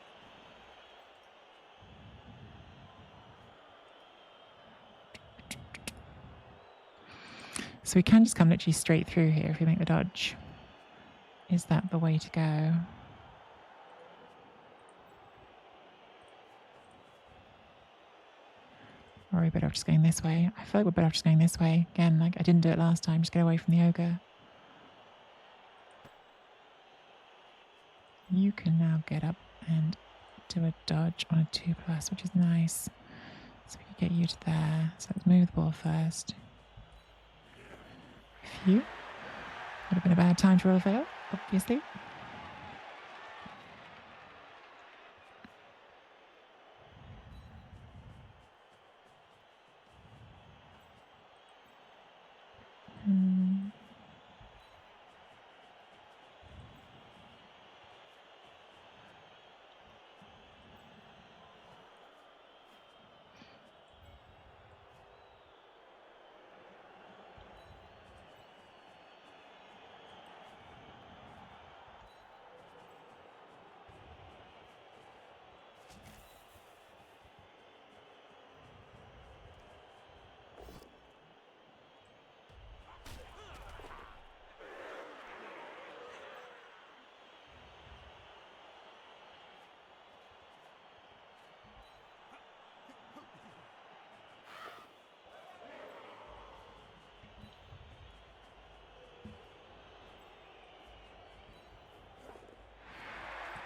So we can just come literally straight through here if we make the dodge. Is that the way to go? Or are we better off just going this way? I feel like we're better off just going this way. Again, like I didn't do it last time. Just get away from the ogre. You can now get up and do a dodge on a 2+, which is nice. So we can get you to there. So let's move the ball first. Phew. Would have been a bad time to roll a fail, obviously.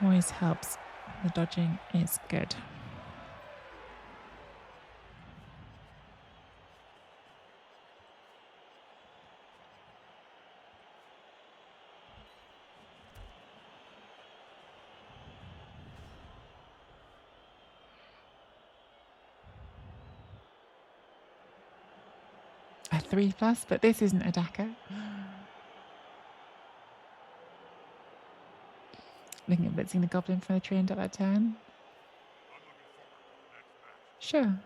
Always helps. The dodging is good. A 3+, but this isn't a Daka. Looking at blitzing the goblin from the tree and up that turn. Sure.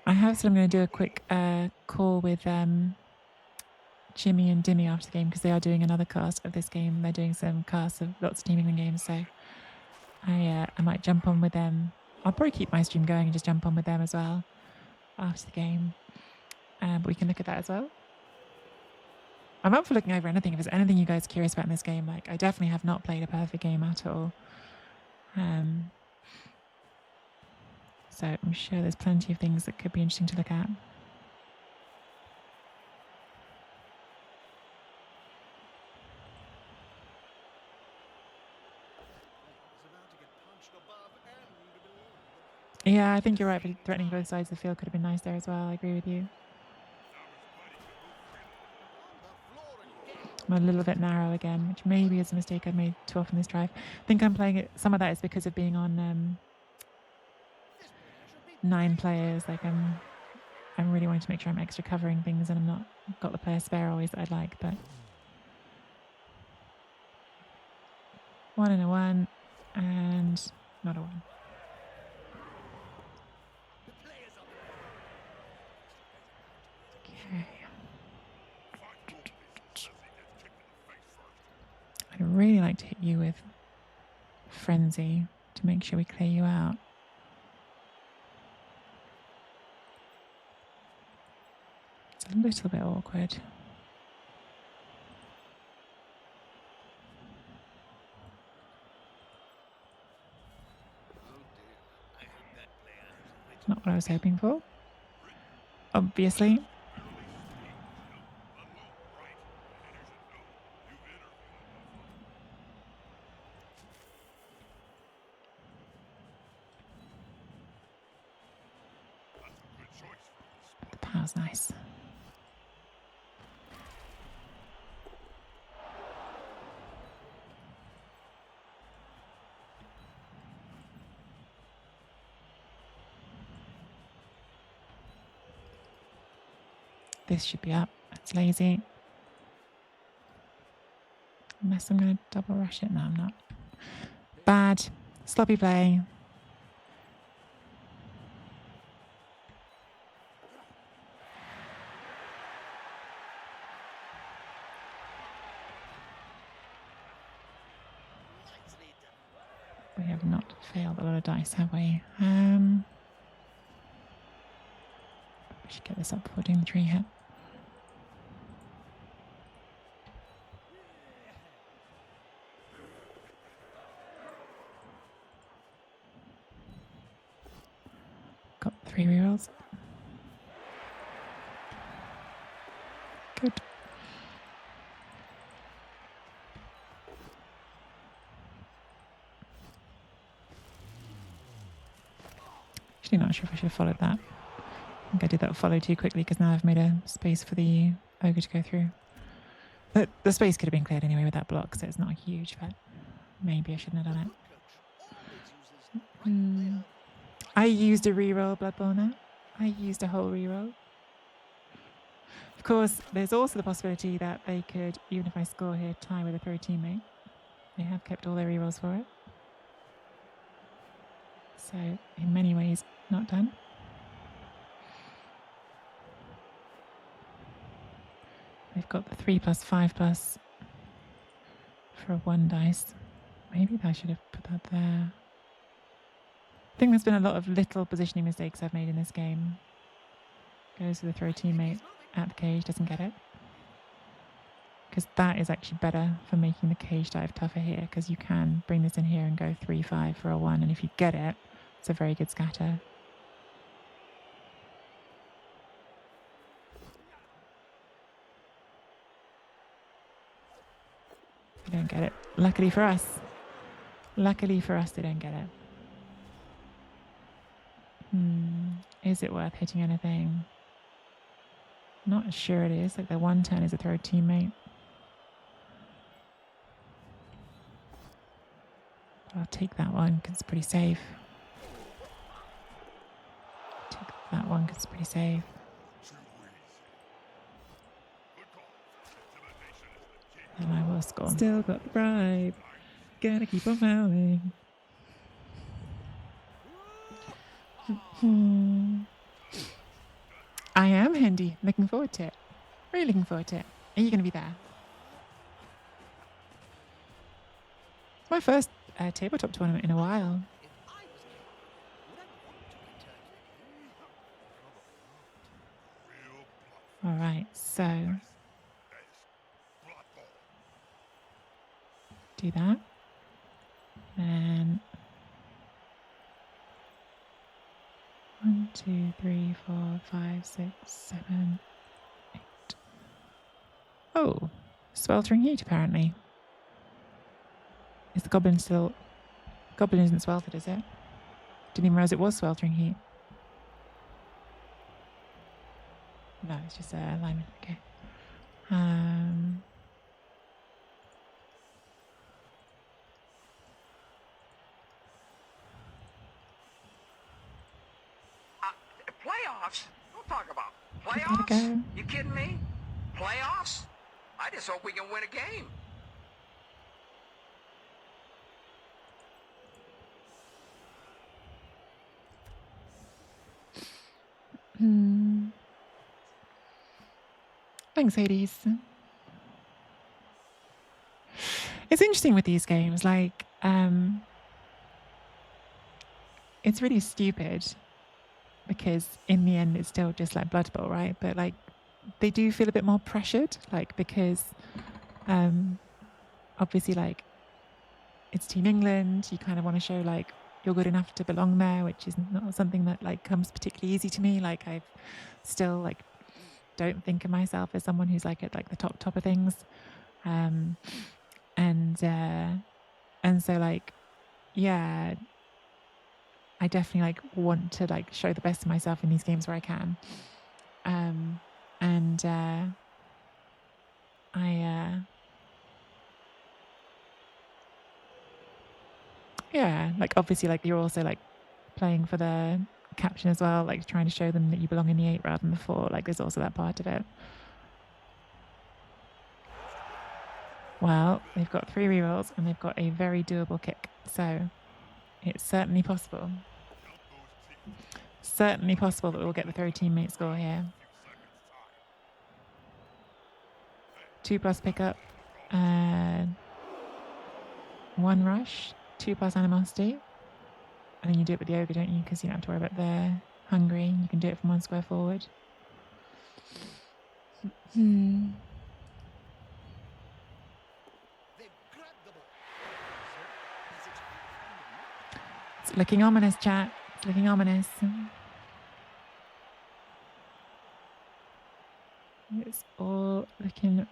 I have said I'm going to do a quick call with Jimmy and Dimmy after the game because they are doing another cast of this game. They're doing some casts of lots of Team England games, so I might jump on with them. I'll probably keep my stream going and just jump on with them as well after the game. But we can look at that as well. I'm up for looking over anything. If there's anything you guys are curious about in this game, like I definitely have not played a perfect game at all. So I'm sure there's plenty of things that could be interesting to look at. Yeah, I think you're right, but threatening both sides of the field could have been nice there as well. I agree with you. I'm a little bit narrow again, which maybe is a mistake I've made too often this drive. I think I'm playing it. Some of that is because of being on 9 players. Like I'm really wanting to make sure I'm extra covering things, and I'm not got the player spare always that I'd like. But 1 and a 1, and not a 1. Okay. I'd really like to hit you with Frenzy to make sure we clear you out. It's a little bit awkward. Not what I was hoping for, obviously. The power's nice. This should be up. It's lazy. Unless I'm going to double rush it. No, I'm not. Bad. Sloppy play. We have not failed a lot of dice, have we? We should get this up before doing the tree hit. Got 3 rerolls. Good. Actually not sure if I should have followed that. I think I did that follow too quickly because now I've made a space for the ogre to go through. The space could have been cleared anyway with that block, so it's not huge, but maybe I shouldn't have done it. I used a reroll, Bloodborne. I used a whole reroll. Of course, there's also the possibility that they could, even if I score here, tie with a throw teammate. They have kept all their rerolls for it. So, in many ways, not done. They've got the 3+5+ for a 1 dice. Maybe I should have put that there. I think there's been a lot of little positioning mistakes I've made in this game. Goes to the throw teammate at the cage, doesn't get it. Because that is actually better for making the cage dive tougher here, because you can bring this in here and go 3-5 for a 1, and if you get it, it's a very good scatter. They don't get it. Luckily for us. Luckily for us, they don't get it. Is it worth hitting anything? Not sure it is. Like the 1 turn is a throw teammate. I'll take that one because it's pretty safe. Take that one because it's pretty safe. And I will score. Still got the bribe. Gotta keep on fouling. I am handy. Looking forward to it. Really looking forward to it. Are you going to be there? It's my first tabletop tournament in a while. If I was king, would I want to get turned into? Probably not. Real blood. All right, so Blood ball. do that. Then 1, 2, 3, 4, 5, 6, 7, 8. Oh, sweltering heat apparently. Is the goblin still? Goblin isn't sweltered, is it? Didn't even realize it was sweltering heat. No, it's just alignment. Okay. Playoffs? Don't talk about Gotta playoffs. go. You kidding me? Playoffs? I just hope we can win a game. Thanks, Hades. It's interesting with these games, like, it's really stupid because in the end it's still just like Blood Bowl, right? But like they do feel a bit more pressured, like because obviously like it's Team England, you kind of want to show like you're good enough to belong there, which is not something that like comes particularly easy to me. Like I've still like don't think of myself as someone who's like at like the top of things. And so like yeah, I definitely like want to like show the best of myself in these games where I can. Yeah, like obviously like you're also like playing for the captain as well, like trying to show them that you belong in the 8 rather than the 4. Like there's also that part of it. Well, they've got 3 rerolls and they've got a very doable kick. So it's certainly possible. Certainly possible that we'll get the throw teammate score here. 2+ pickup, 1 rush, 2+ animosity. And then you do it with the ogre, don't you? Because you don't have to worry about the hungry. You can do it from 1 square forward. They've grabbed the ball. So, as it's It's looking ominous, chat. It's looking ominous. It's all looking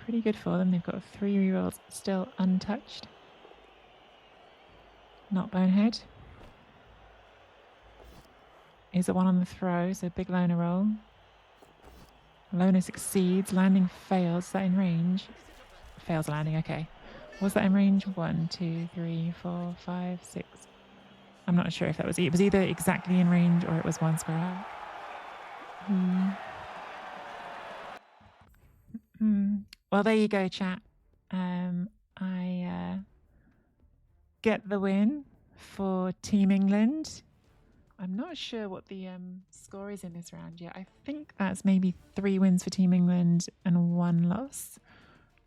pretty good for them. They've got 3 rerolls still untouched. Not bonehead. Is it 1 on the throw? So big loner roll. Loner succeeds. Landing fails. Is that in range? Fails landing. Okay. Was that in range? 1, 2, 3, 4, 5, 6. I'm not sure if that was. It was either exactly in range or it was 1 square out. Well, there you go, chat. I get the win for Team England. I'm not sure what the score is in this round yet. I think that's maybe 3 wins for Team England and 1 loss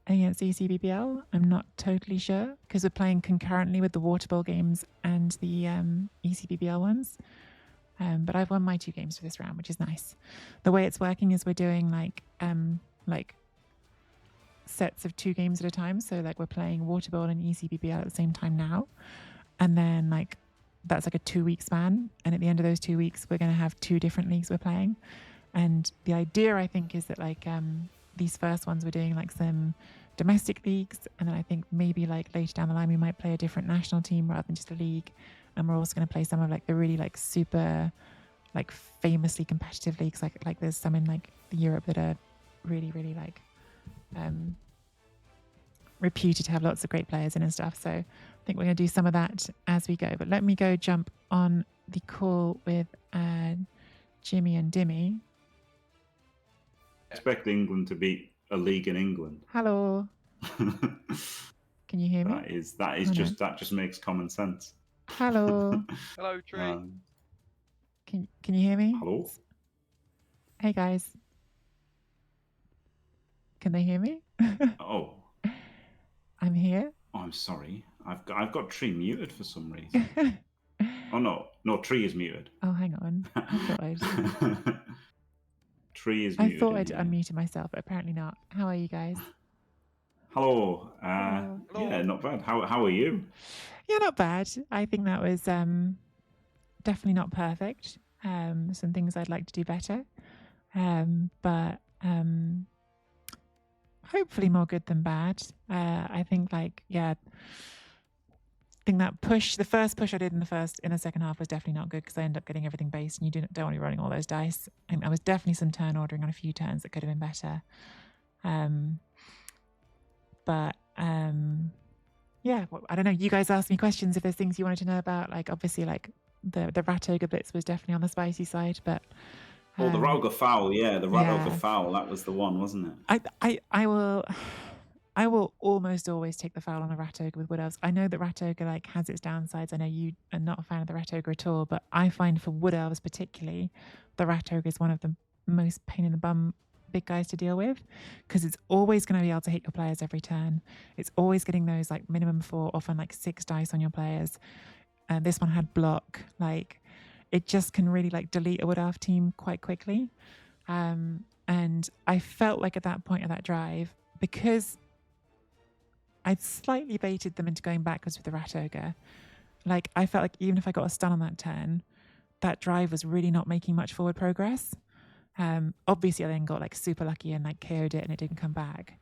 against ECBBL. I'm not totally sure because we're playing concurrently with the Water Bowl games and the ECBBL ones. But I've won my 2 games for this round, which is nice. The way it's working is we're doing like sets of 2 games at a time. So like we're playing Water Bowl and ECBBL at the same time now. And then like that's like a 2-week span. And at the end of those 2 weeks, we're going to have 2 different leagues we're playing. And the idea, I think, is that like these first ones we're doing like some domestic leagues. And then I think maybe like later down the line, we might play a different national team rather than just a league. And we're also going to play some of like the really like super like famously competitive leagues. Like there's some in like Europe that are really, really like reputed to have lots of great players in and stuff. So I think we're going to do some of that as we go. But let me go jump on the call with Jimmy and Dimmy. Expect England to beat a league in England. Hello. Can you hear me? That just makes common sense. Hello. Hello, Tree. Can you hear me? Hello. Hey guys. Can they hear me? Oh, I'm here. I'm sorry. I've got Tree muted for some reason. Oh no, Tree is muted. Oh, hang on. I thought I'd Tree is muted. unmuted myself, but apparently not. How are you guys? Hello. Hello. Yeah, not bad. How are you? Yeah, not bad. I think that was definitely not perfect. Some things I'd like to do better. But hopefully more good than bad. I think that push, the first push I did in the second half was definitely not good because I ended up getting everything based, and you don't want to be running all those dice. And I was definitely some turn ordering on a few turns that could have been better. Yeah, I don't know. You guys asked me questions if there's things you wanted to know about. Like obviously, like the rat ogre blitz was definitely on the spicy side, but Oh, the Rauga foul, yeah, the Rauga yeah. foul. That was the one, wasn't it? I will almost always take the foul on a rat ogre with wood elves. I know that rat ogre like has its downsides. I know you are not a fan of the rat ogre at all, but I find for wood elves particularly, the rat ogre is one of the most pain in the bum big guys to deal with because it's always going to be able to hit your players every turn. It's always getting those like minimum 4, often like 6 dice on your players. And this one had block. Like it just can really like delete a wood elf team quite quickly. And I felt like at that point of that drive, because I'd slightly baited them into going backwards with the rat ogre, like I felt like even if I got a stun on that turn, that drive was really not making much forward progress. Obviously I then got like super lucky and like KO'd it and it didn't come back.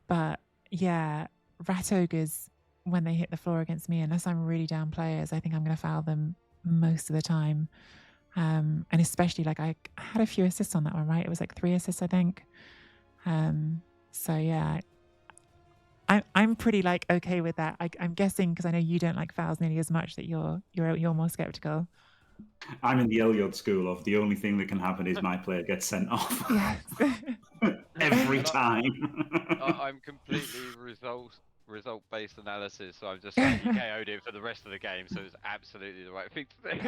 But yeah, rat ogres, when they hit the floor against me, unless I'm really down players, I think I'm going to foul them most of the time. And especially like I had a few assists on that one, right? It was like 3 assists, I think. So yeah, I'm pretty like okay with that. I'm guessing because I know you don't like fouls nearly as much that you're more skeptical. I'm in the Elyod school of the only thing that can happen is my player gets sent off. Yes. Every time. I'm completely result-based analysis, so I'm just saying he KO'd it for the rest of the game, so it's absolutely the right thing to do.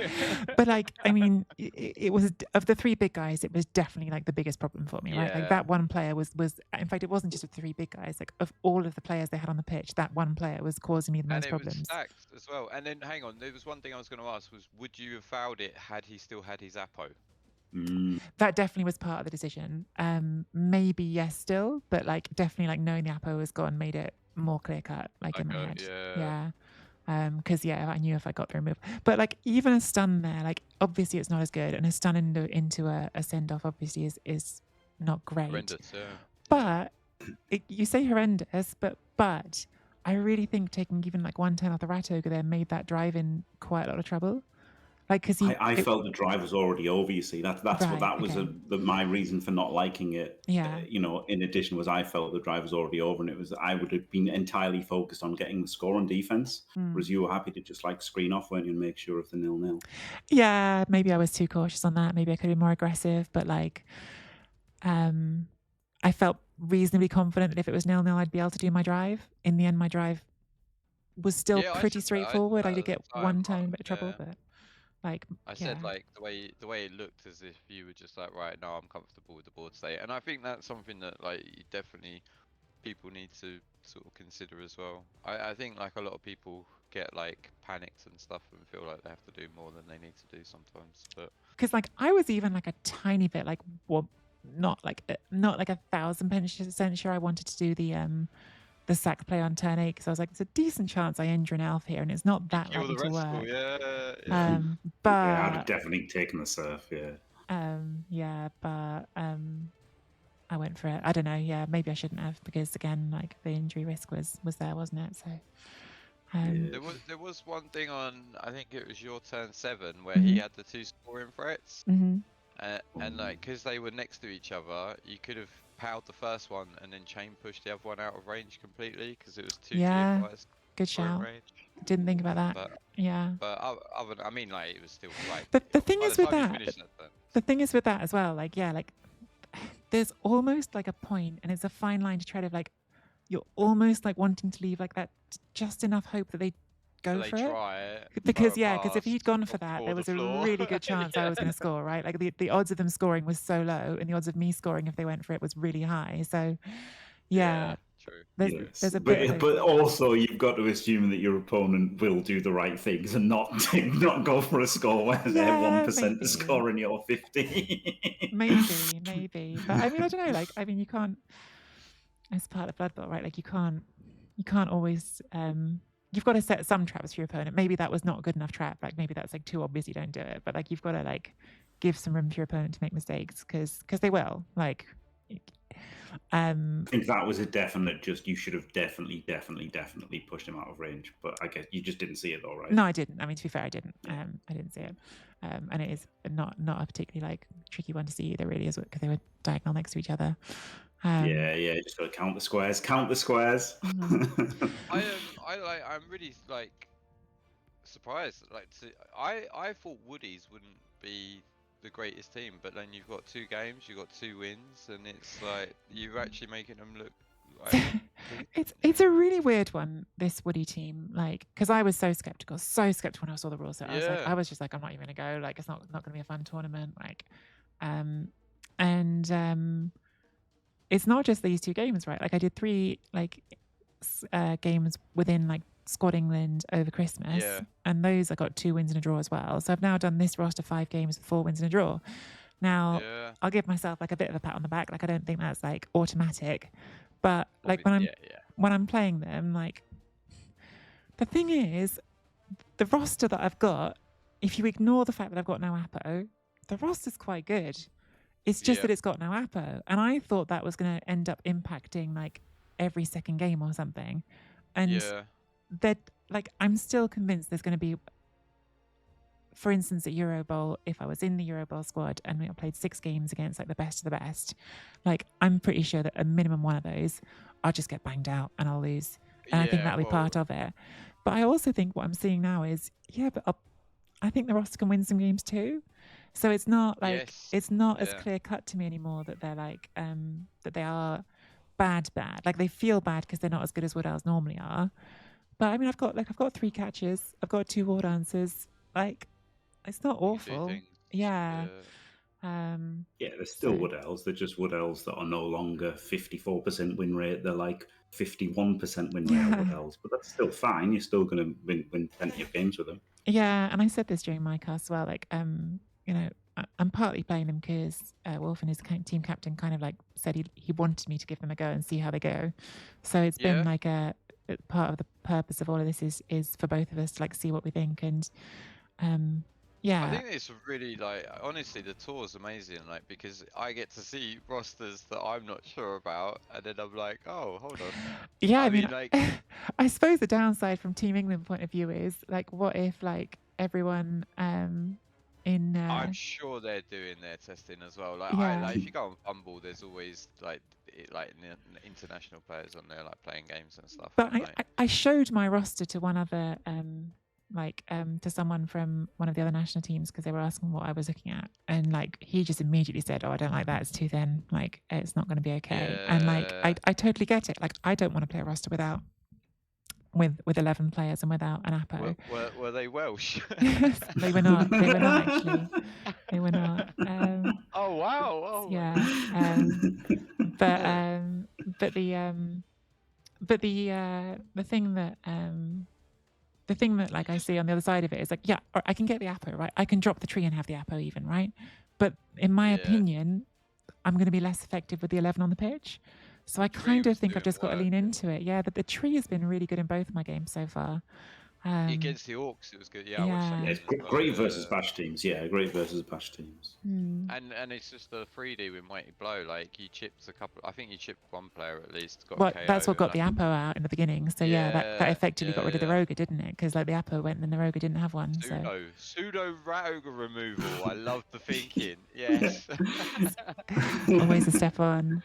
But like, I mean, it was of the 3 big guys, it was definitely like the biggest problem for me, right? Like that one player was. In fact, it wasn't just with 3 big guys. Like of all of the players they had on the pitch, that one player was causing me the most problems. And it was stacked as well. And then, hang on, there was one thing I was going to ask: was would you have fouled it had he still had his Apo? That definitely was part of the decision. Maybe yes, still, but like definitely like knowing the Apo was gone made it more clear cut, like in my head. Yeah. Because I knew if I got the remove, but like even a stun there, like obviously it's not as good, and a stun into a send off obviously is not great. Horrendous, yeah. But you say horrendous, but I really think taking even like one turn off the rat ogre there made that drive in quite a lot of trouble. Like because I felt the drive was already over. You see, that's right, what that was. okay. My reason for not liking it. Yeah. In addition, was I felt the drive was already over, and it was I would have been entirely focused on getting the score on defense, whereas you were happy to just like screen off, weren't you, and make sure of the 0-0. Yeah, maybe I was too cautious on that. Maybe I could have been more aggressive, but like, I felt reasonably confident that if it was 0-0, I'd be able to do my drive. In the end, my drive was still pretty straightforward. I did get one turn in a bit of trouble, but. Like I said, like the way it looked as if you were just like, right, no, I'm comfortable with the board state, and I think that's something that like people need to sort of consider as well. I think like a lot of people get like panicked and stuff and feel like they have to do more than they need to do sometimes. But because like I was even like a tiny bit like not like 1,000% sure I wanted to do the sack play on turn 8 because I was like, there's a decent chance I injure an elf here and it's not that likely to work. But yeah, I'd have definitely taken the surf. Yeah. But I went for it. I don't know. Yeah, maybe I shouldn't have because again, like the injury risk was there, wasn't it? So. There was one thing on, I think it was your turn 7 where he had the 2 scoring threats, and like because they were next to each other, you could have powered the first one and then chain pushed the other one out of range completely because it was 2 GFIs. Good shout. Didn't think about that. But I mean, like it was still right. The thing is with that. The thing is with that as well. Like like there's almost like a point, and it's a fine line to try to like. You're almost like wanting to leave like that just enough hope that they go for it. Because if he'd gone for that, there was a really good chance I was going to score, right? Like the odds of them scoring was so low, and the odds of me scoring if they went for it was really high. So Yeah, True. there's Yes, there's a bit of but those. also you've got to assume that your opponent will do the right things and not not go for a score where they're Yeah, 1% to maybe. score and you're 50. Maybe. But I mean, I don't know. Like, I mean, you can't. It's part of Blood Bowl, right? Like, you can't always. You've got to set some traps for your opponent. Maybe that was not a good enough trap. Like, maybe that's like too obvious. You don't do it. But like, you've got to like give some room for your opponent to make mistakes because they will. Like, I think that was a definite. Just you should have definitely pushed him out of range. But I guess you just didn't see it, all right? No, I didn't. I mean, to be fair, I didn't. Yeah. I didn't see it, and it is not a particularly like tricky one to see either, really, is it? Because they were diagonal next to each other. Yeah, just got to count the squares. Count the squares. I'm really like surprised. Like, I thought Woodies wouldn't be the greatest team, but then you've got 2 games, you've got 2 wins, and it's like you're actually making them look like. It's a really weird one, this Woody team, like, because I was so skeptical when I saw the rules. So I was just like, I'm not even gonna go. Like, it's not gonna be a fun tournament. Like, it's not just these 2 games, right? Like, I did 3 like games within like Squad England over Christmas, and those I got 2 wins and a draw as well. So I've now done this roster 5 games with 4 wins and a draw. Now I'll give myself like a bit of a pat on the back. Like, I don't think that's like automatic, but like when I'm playing them, like, the thing is, the roster that I've got, if you ignore the fact that I've got no Apo, the roster's quite good. It's just that it's got no Apo, and I thought that was going to end up impacting like every second game or something. And that, like, I'm still convinced there's going to be, for instance, at EuroBowl, if I was in the EuroBowl squad and we played 6 games against like the best of the best, like, I'm pretty sure that a minimum one of those, I'll just get banged out and I'll lose. And I think that'll be part of it. But I also think what I'm seeing now is, I think the roster can win some games too. So it's not like, it's not as clear cut to me anymore that they're like, that they are bad. Like, they feel bad because they're not as good as Wood Owls normally are. But I mean, I've got 3 catches. I've got 2 war dancers. Like, it's not awful. Yeah. They're still Wood Elves. They're just Wood Elves that are no longer 54% win rate. They're like 51% win rate Wood Elves, but that's still fine. You're still going to win plenty of games with them. Yeah, and I said this during my cast as well. Like, you know, I'm partly playing them because Wolf and his team captain kind of like said he wanted me to give them a go and see how they go. So it's been like a part of the purpose of all of this is for both of us to like see what we think. And I think it's really, like, honestly, the tour is amazing, like, because I get to see rosters that I'm not sure about, and then I'm like, oh, hold on. Yeah, I mean, like, I suppose the downside from Team England point of view is like, what if like everyone in I'm sure they're doing their testing as well. Like, if you go on Fumble, there's always like international players on there, like, playing games and stuff. But I showed my roster to one other to someone from one of the other national teams because they were asking what I was looking at, and like, he just immediately said, oh, I don't like that, it's too thin, like, it's not going to be okay. And like, I totally get it. Like, I don't want to play a roster with 11 players and without an Apo. Were they Welsh? They were not actually. They were not. Oh wow. Oh yeah. The thing that like I see on the other side of it is like, I can get the Apo, right? I can drop the tree and have the Apo even, right? But in my opinion, I'm going to be less effective with the 11 on the pitch. So I kind of think I've just got to lean into it. Yeah, but the tree has been really good in both of my games so far. Against the Orcs, it was good. Yeah, it's great versus Bash teams. Yeah, great versus Bash teams. And it's just the 3D with Mighty Blow. Like, you chipped a couple. I think you chipped 1 player at least. That's what got the Apo out in the beginning. So that effectively got rid of the Roger, didn't it? Because like, the Apo went and then the Roger didn't have one. Pseudo Roger removal. I love the thinking. Yes. Always a step on.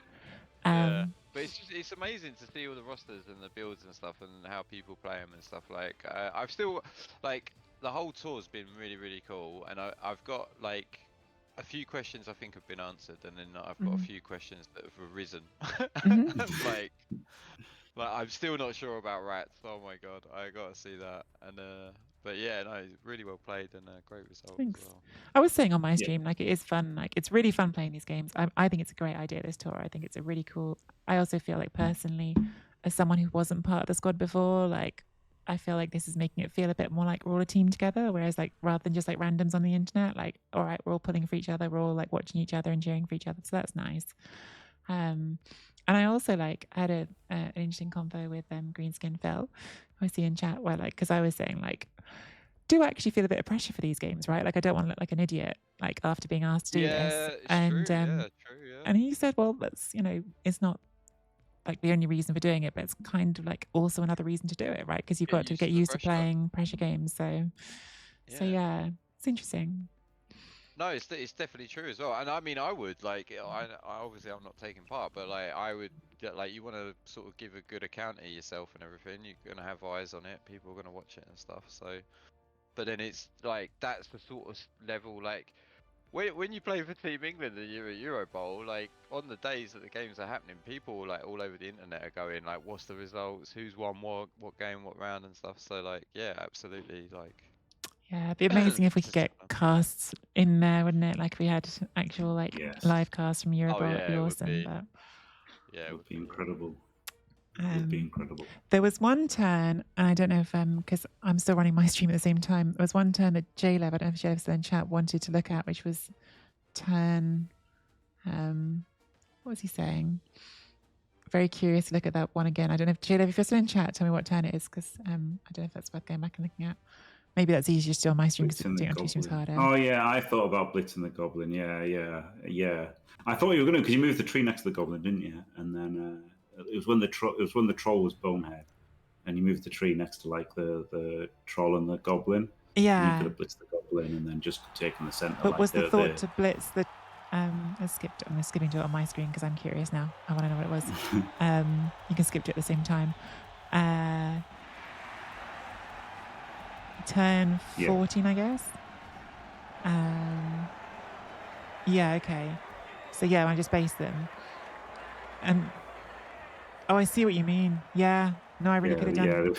But it's amazing to see all the rosters and the builds and stuff and how people play them and stuff. Like, I've still, like, the whole tour's been really, really cool, and I've got like a few questions I think have been answered, and then I've got a few questions that have arisen. Like, Like I'm still not sure about rats. Oh my god, I gotta see that. And but yeah, no, really well played and great result Thanks. as well. I was saying on my Yeah. stream, like it is fun. Like it's really fun playing these games. I think it's a great idea, this tour. I think it's a really cool. I also feel like personally, as someone who wasn't part of the squad before, like I feel like this is making it feel a bit more like we're all a team together. Whereas like rather than just like randoms on the internet, like all right, we're all pulling for each other. We're all like watching each other and cheering for each other. So that's nice. And I also like had an interesting convo with Greenskin Phil, who I see in chat, where like because I was saying like, do I actually feel a bit of pressure for these games, right? Like I don't want to look like an idiot like after being asked to do Yeah, this. it's And true. Yeah, true. Yeah. and he said, well, that's it's not like the only reason for doing it, but it's kind of like also another reason to do it, right? Because you've got to get the used to pressure. playing pressure games. So yeah, it's interesting. No, it's definitely true as well. And I mean, I would like, I obviously I'm not taking part, but like I would like you want to sort of give a good account of yourself and everything. You're gonna have eyes on it. People are gonna watch it and stuff. So, but then it's like that's the sort of level like. When you play for Team England and you're at EuroBowl, like on the days that the games are happening, people like all over the internet are going like, "What's the results? Who's won what game, what round and stuff." So like, yeah, absolutely. Like, Yeah, it'd be amazing if we could just get casts in there, wouldn't it? Like if we had actual like live casts from EuroBowl, yeah, that'd be it would awesome. be. But Yeah, It would be incredible. It would be incredible. There was one turn, and I don't know if because I'm still running my stream at the same time. There was one turn that J-Lev, I don't know if J-Lev's still in chat, wanted to look at, which was turn. What was he saying? Very curious to look at that one again. I don't know if J-Lev, if you're still in chat, tell me what turn it is, because I don't know if that's worth going back and looking at. Maybe that's easier to do on my stream because doing it on two streams harder. Oh yeah, I thought about blitzing the goblin. Yeah. I thought you were going to because you moved the tree next to the goblin, didn't you? And then it was when the troll was bonehead, and you moved the tree next to like the troll and the goblin. Yeah. And you could have blitzed the goblin and then just taken the center. But like was the thought to blitz the? I'm skipping to it on my screen because I'm curious now. I want to know what it was. You can skip to it at the same time. Turn 14, I guess. Yeah, okay. So yeah, I just base them. Oh, I see what you mean. Yeah. No, I really could have done.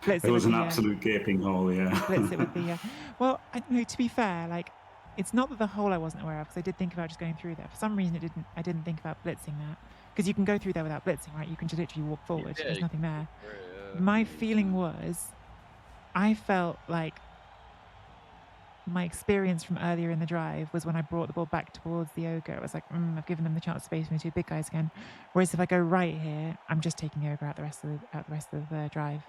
Yeah, there was an absolute gaping hole. Yeah. Blitz it with the. Well, no. To be fair, like, it's not that the hole I wasn't aware of, because I did think about just going through there. For some reason, I didn't think about blitzing that, because you can go through there without blitzing, right? You can just literally walk forward. Yeah, there's nothing there. My feeling was, I felt like my experience from earlier in the drive was when I brought the ball back towards the ogre. It was like, I've given them the chance to space me two big guys again. Whereas if I go right here, I'm just taking the ogre out the rest of the drive.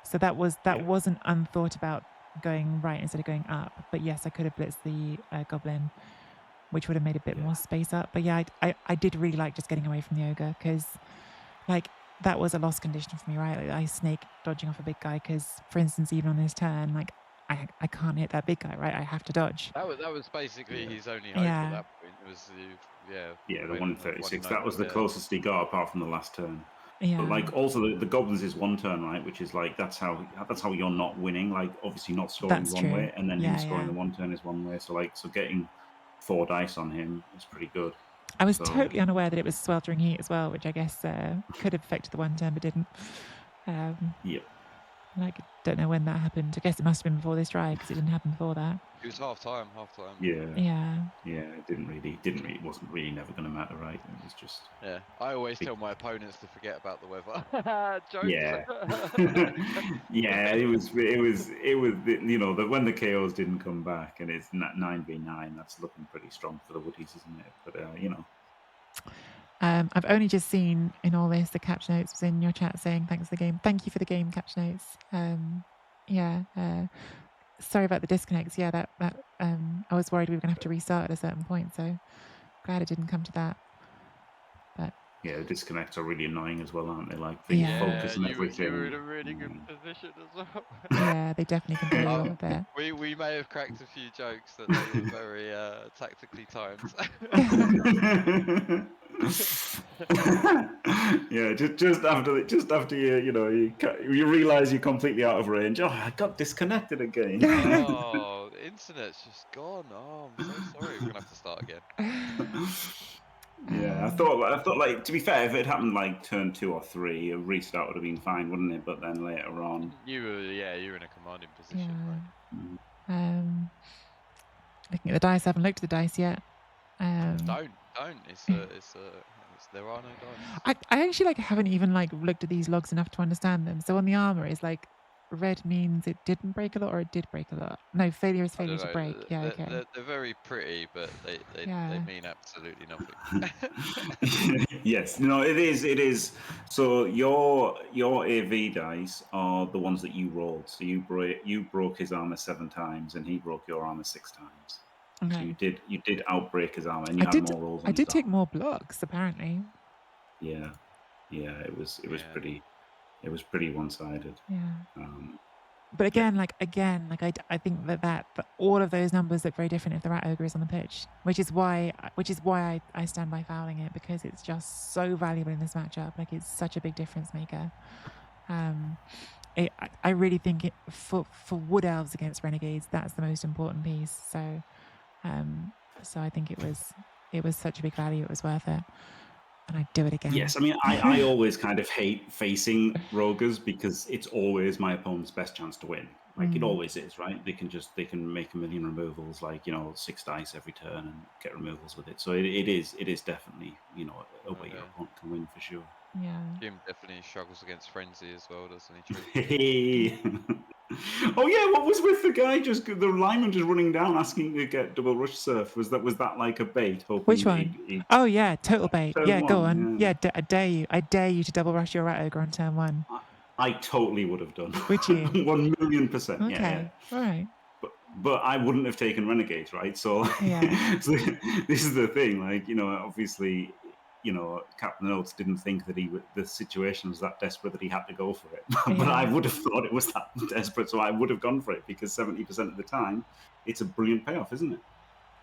So that wasn't unthought about going right instead of going up. But yes, I could have blitzed the goblin, which would have made a bit more space up. But yeah, I did really like just getting away from the ogre, because like that was a lost condition for me, right? Like, I snake dodging off a big guy because, for instance, even on this turn, like I can't hit that big guy, right? I have to dodge. That was basically his only hope at that point. It was the 136. That was the closest he got apart from the last turn. Yeah. But like also the goblins is one turn, right? Which is like that's how you're not winning. Like obviously not scoring one way, and then him scoring the one turn is one way. So getting 4 dice on him is pretty good. I was totally unaware that it was sweltering heat as well, which I guess could have affected the one turn, but didn't. Like, don't know when that happened. I guess it must have been before this drive, because it didn't happen before that. It was half time. Yeah. It it wasn't really never going to matter, right? It was just. Yeah, I always tell my opponents to forget about the weather. Jokes. Yeah. It was that when the KOs didn't come back and it's 9v9, that's looking pretty strong for the Woodies, isn't it? But I've only just seen in all this the catch notes was in your chat saying thanks for the game. Thank you for the game catch notes. Sorry about the disconnects. Yeah, that I was worried we were going to have to restart at a certain point. So glad it didn't come to that. But yeah, the disconnects are really annoying as well, aren't they? Like the focus and everything. You were in a really good position as well. Yeah, they definitely can do a lot there. We may have cracked a few jokes that they were very tactically timed. Yeah, just after you realise you're completely out of range. Oh, I got disconnected again. Oh, the internet's just gone. Oh, I'm so sorry. We're gonna have to start again. Yeah, I Um, thought like to be fair, if it happened like turn 2 or 3, a restart would have been fine, wouldn't it? But then later on, You were, yeah, you were in a commanding position, yeah. right? mm, Um, looking at the dice, I haven't looked at the dice yet. Don't. There are no dice. I actually like haven't even like looked at these logs enough to understand them. So on the armor is like red means it didn't break a lot or it did break a lot. No, failure is I failure don't to know. break. Yeah, okay. They're very pretty, but they Yeah. mean absolutely nothing. yes, no, it is. So your AV dice are the ones that you rolled. So you broke his armor 7 times, and he broke your armor 6 times. So Okay. you did outbreak his armor, and you I had did more rolls on I his did take armor. more blocks apparently. Yeah, it was Yeah. pretty one sided. Yeah. Um, But Yeah. again, like I think that all of those numbers look very different if the rat ogre is on the pitch, which is why I stand by fouling it, because it's just so valuable in this matchup. Like it's such a big difference maker. I really think it for wood elves against renegades, that's the most important piece. So I think it was such a big value. It was worth it, and I'd do it again. Yes, I mean, I always kind of hate facing roguers because it's always my opponent's best chance to win. Like it always is, right? They can make a million removals, like 6 dice every turn and get removals with it. So it is definitely a way your Okay. opponent can win for sure. Yeah. Jim definitely struggles against frenzy as well, doesn't he? True. Oh yeah, what was with the guy the lineman just running down asking to get double rush surf? Was that like a bait, hoping Which that one? he'd Oh yeah, total bait. turn Yeah, go on. 1? Yeah, I dare you. I dare you to double rush your rat ogre on turn 1. I totally would have done. Would you? 1,000,000%. Yeah. Okay. All right. But I wouldn't have taken renegades, right? So, Yeah. so this is the thing. Like obviously, Captain Oates didn't think that the situation was that desperate that he had to go for it. But I Yeah. would have thought it was that desperate, so I would have gone for it because 70% of the time, it's a brilliant payoff, isn't it?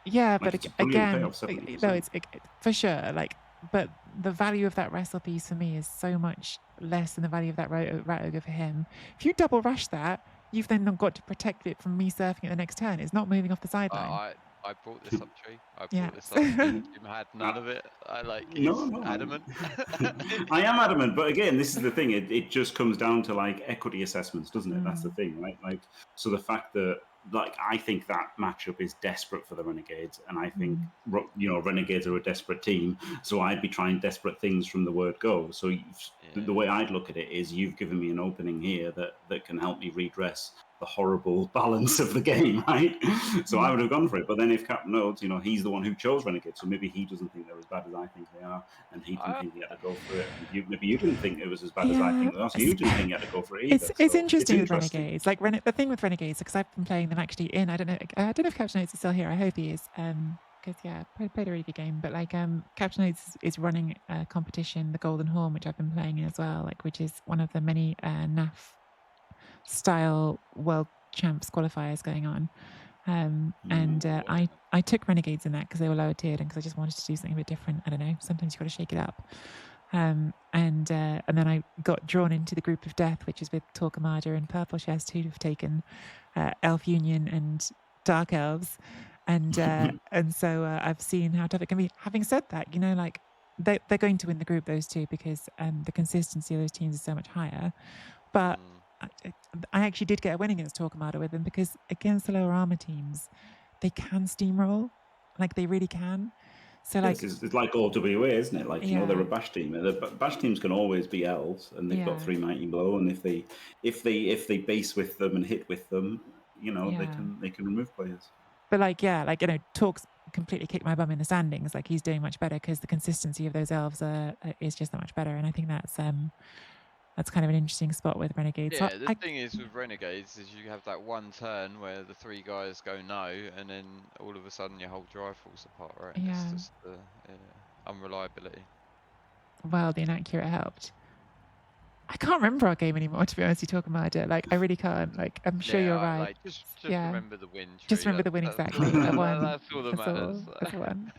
Yeah, Like but it's a brilliant payoff, no, 70%. it's for sure. Like, but the value of that wrestle piece for me is so much less than the value of that rat ogre for him. If you double rush that, you've then not got to protect it from me surfing it the next turn. It's not moving off the sideline. I brought this up, Tree. I Yeah. brought this up. Jim had none of it. He's No, adamant. I am adamant, but again, this is the thing. It just comes down to like equity assessments, doesn't it? That's the thing, right? Like, so the fact that I think that matchup is desperate for the Renegades, and I think Renegades are a desperate team. So I'd be trying desperate things from the word go. So the way I'd look at it is, you've given me an opening here that can help me redress the horrible balance of the game, right? So I would have gone for it. But then if Captain Oates, he's the one who chose Renegades, so maybe he doesn't think they're as bad as I think they are, and he didn't think he had to go for it. And maybe you didn't think it was as bad as I think they are, so you didn't think you had to go for it either. It's interesting with Renegades. Like the thing with Renegades, because I've been playing them actually in. I don't know if Captain Oates is still here. I hope he is. Because played a really good game. But like Captain Oates is running a competition, the Golden Horn, which I've been playing in as well. Like which is one of the many NAF style world champs qualifiers going on. And I took Renegades in that because they were lower tiered and because I just wanted to do something a bit different. I don't know. Sometimes you've got to shake it up. And then I got drawn into the group of death, which is with Torquemada and Purple Chest, who have taken Elf Union and Dark Elves, and so I've seen how tough it can be. Having said that, like they're going to win the group, those two, because the consistency of those teams is so much higher. But I actually did get a win against Torquemada with them because against the lower armor teams, they can steamroll, like they really can. So like it's like OWA, isn't it? Like they're a bash team. The bash teams can always be elves, and they've got 3 mighty blow. And if they base with them and hit with them, they can remove players. But Torque's completely kicked my bum in the standings. Like he's doing much better because the consistency of those elves is just that much better. And I think that's kind of an interesting spot with Renegades. Yeah, the thing is with Renegades is you have that one turn where the 3 guys go no, and then all of a sudden your whole drive falls apart, right? Yeah. It's just the unreliability. Well, the inaccurate helped. I can't remember our game anymore, to be honest. You talking about it, like I really can't. Like I'm sure you're right. Like, just remember the win. Tree. Just remember the win exactly. I won. That's all that matters. That's one.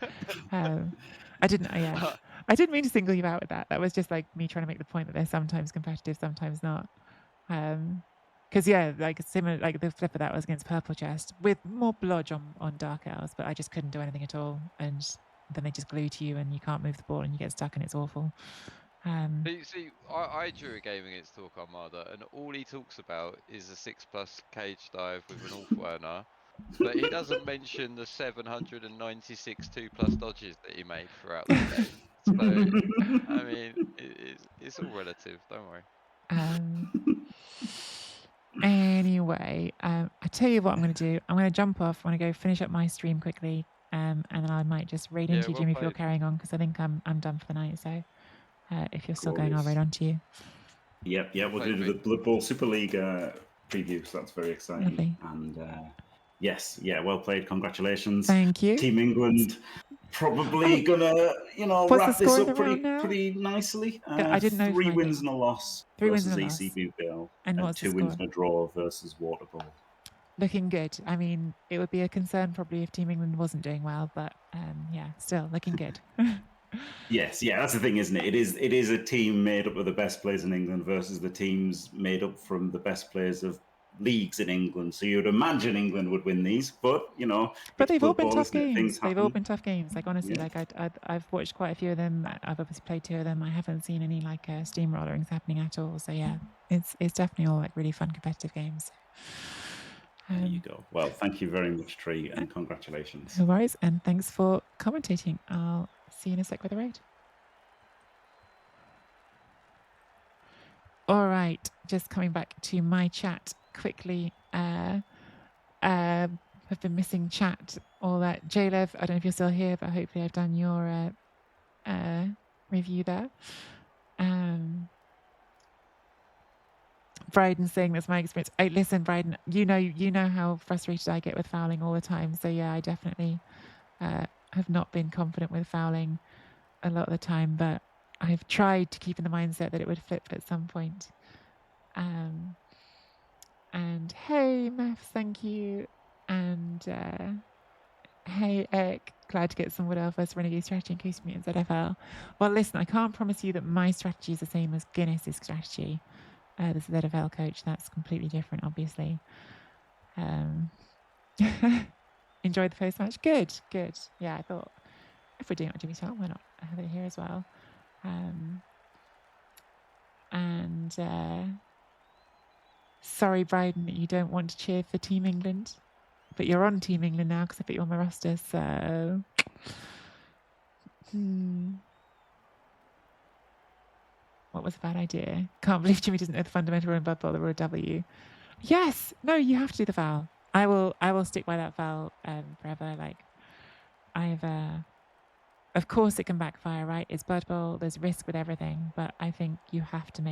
I didn't mean to single you out with that. That was just like me trying to make the point that they're sometimes competitive, sometimes not. Because like similar, like the flip of that was against Purple Chest with more blodge on Dark Elves, but I just couldn't do anything at all, and then they just glue to you and you can't move the ball and you get stuck and it's awful. See, I drew a game against Torque Armada, and all he talks about is a 6+ cage dive with an off earner, but he doesn't mention the 796 2+ dodges that he made throughout the game. So, I mean, it's all relative. Don't worry. Anyway, I tell you what I'm going to do. I'm going to jump off. I'm going to go finish up my stream quickly, and then I might just raid into you, well Jimmy, if you're played. carrying on, because I think I'm done for the night. So if you're still going, I'll Glorious. raid onto you. Yep, we're going to do the Blood Bowl Super League preview, so that's very exciting. Lovely. And yes, well played. Congratulations. Thank you. Team England probably gonna, What's wrap the this score up of the round now? pretty nicely. I didn't know. 3 wins and a loss 3 wins versus and a AC loss. Bootdale, And what's 2 the wins score? and a draw versus Water Bowl. Looking good. I mean, it would be a concern probably if Team England wasn't doing well, but still looking good. Yes, that's the thing, isn't it? It is a team made up of the best players in England versus the teams made up from the best players of leagues in England. So you'd imagine England would win these, but but they've all Blood been Bowl, tough isn't it? games. Things They've all happen. been tough games. Like honestly, Yeah. I've watched quite a few of them. I've obviously played 2 of them. I haven't seen any like steamrollerings happening at all. So yeah, it's definitely all like really fun competitive games. There you go. Well, thank you very much, Tree, and congratulations. No worries, and thanks for commentating. I'll see you in a sec with the raid. All right, just coming back to my chat quickly. I've been missing chat. All that. Jalev, I don't know if you're still here, but hopefully I've done your review there. Bryden saying that's my experience. Hey, listen, Bryden, you know how frustrated I get with fouling all the time. So yeah, I definitely have not been confident with fouling a lot of the time, but I've tried to keep in the mindset that it would flip at some point. And hey, Maths, thank you. And hey, Eric, glad to get some Wood Elf versus Renegade strategy in case you meet in ZFL. Well, listen, I can't promise you that my strategy is the same as Guinness's strategy. The ZFL coach, that's completely different, obviously. Enjoyed the post match. Good. Yeah, I thought if we're doing it on Jimmy Town, why not have it here as well? Sorry, Bryden, that you don't want to cheer for Team England, but you're on Team England now because I put you on my roster. So, what was a bad idea? Can't believe Jimmy doesn't know the fundamental rule in Blood Bowl or a W. Yes, no, you have to do the foul. I will stick by that foul forever. Like, of course it can backfire, right? It's Blood Bowl. There's risk with everything, but I think you have to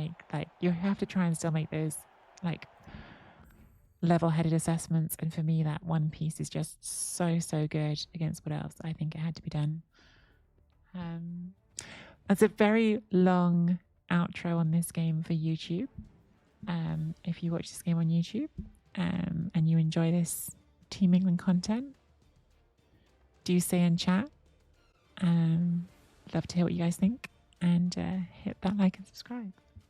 try and still make those like level-headed assessments. And for me, that one piece is just so good against what else. I think it had to be done. That's a very long outro on this game for YouTube. If you watch this game on YouTube and you enjoy this Team England content, do say in chat. Love to hear what you guys think, and hit that like and subscribe.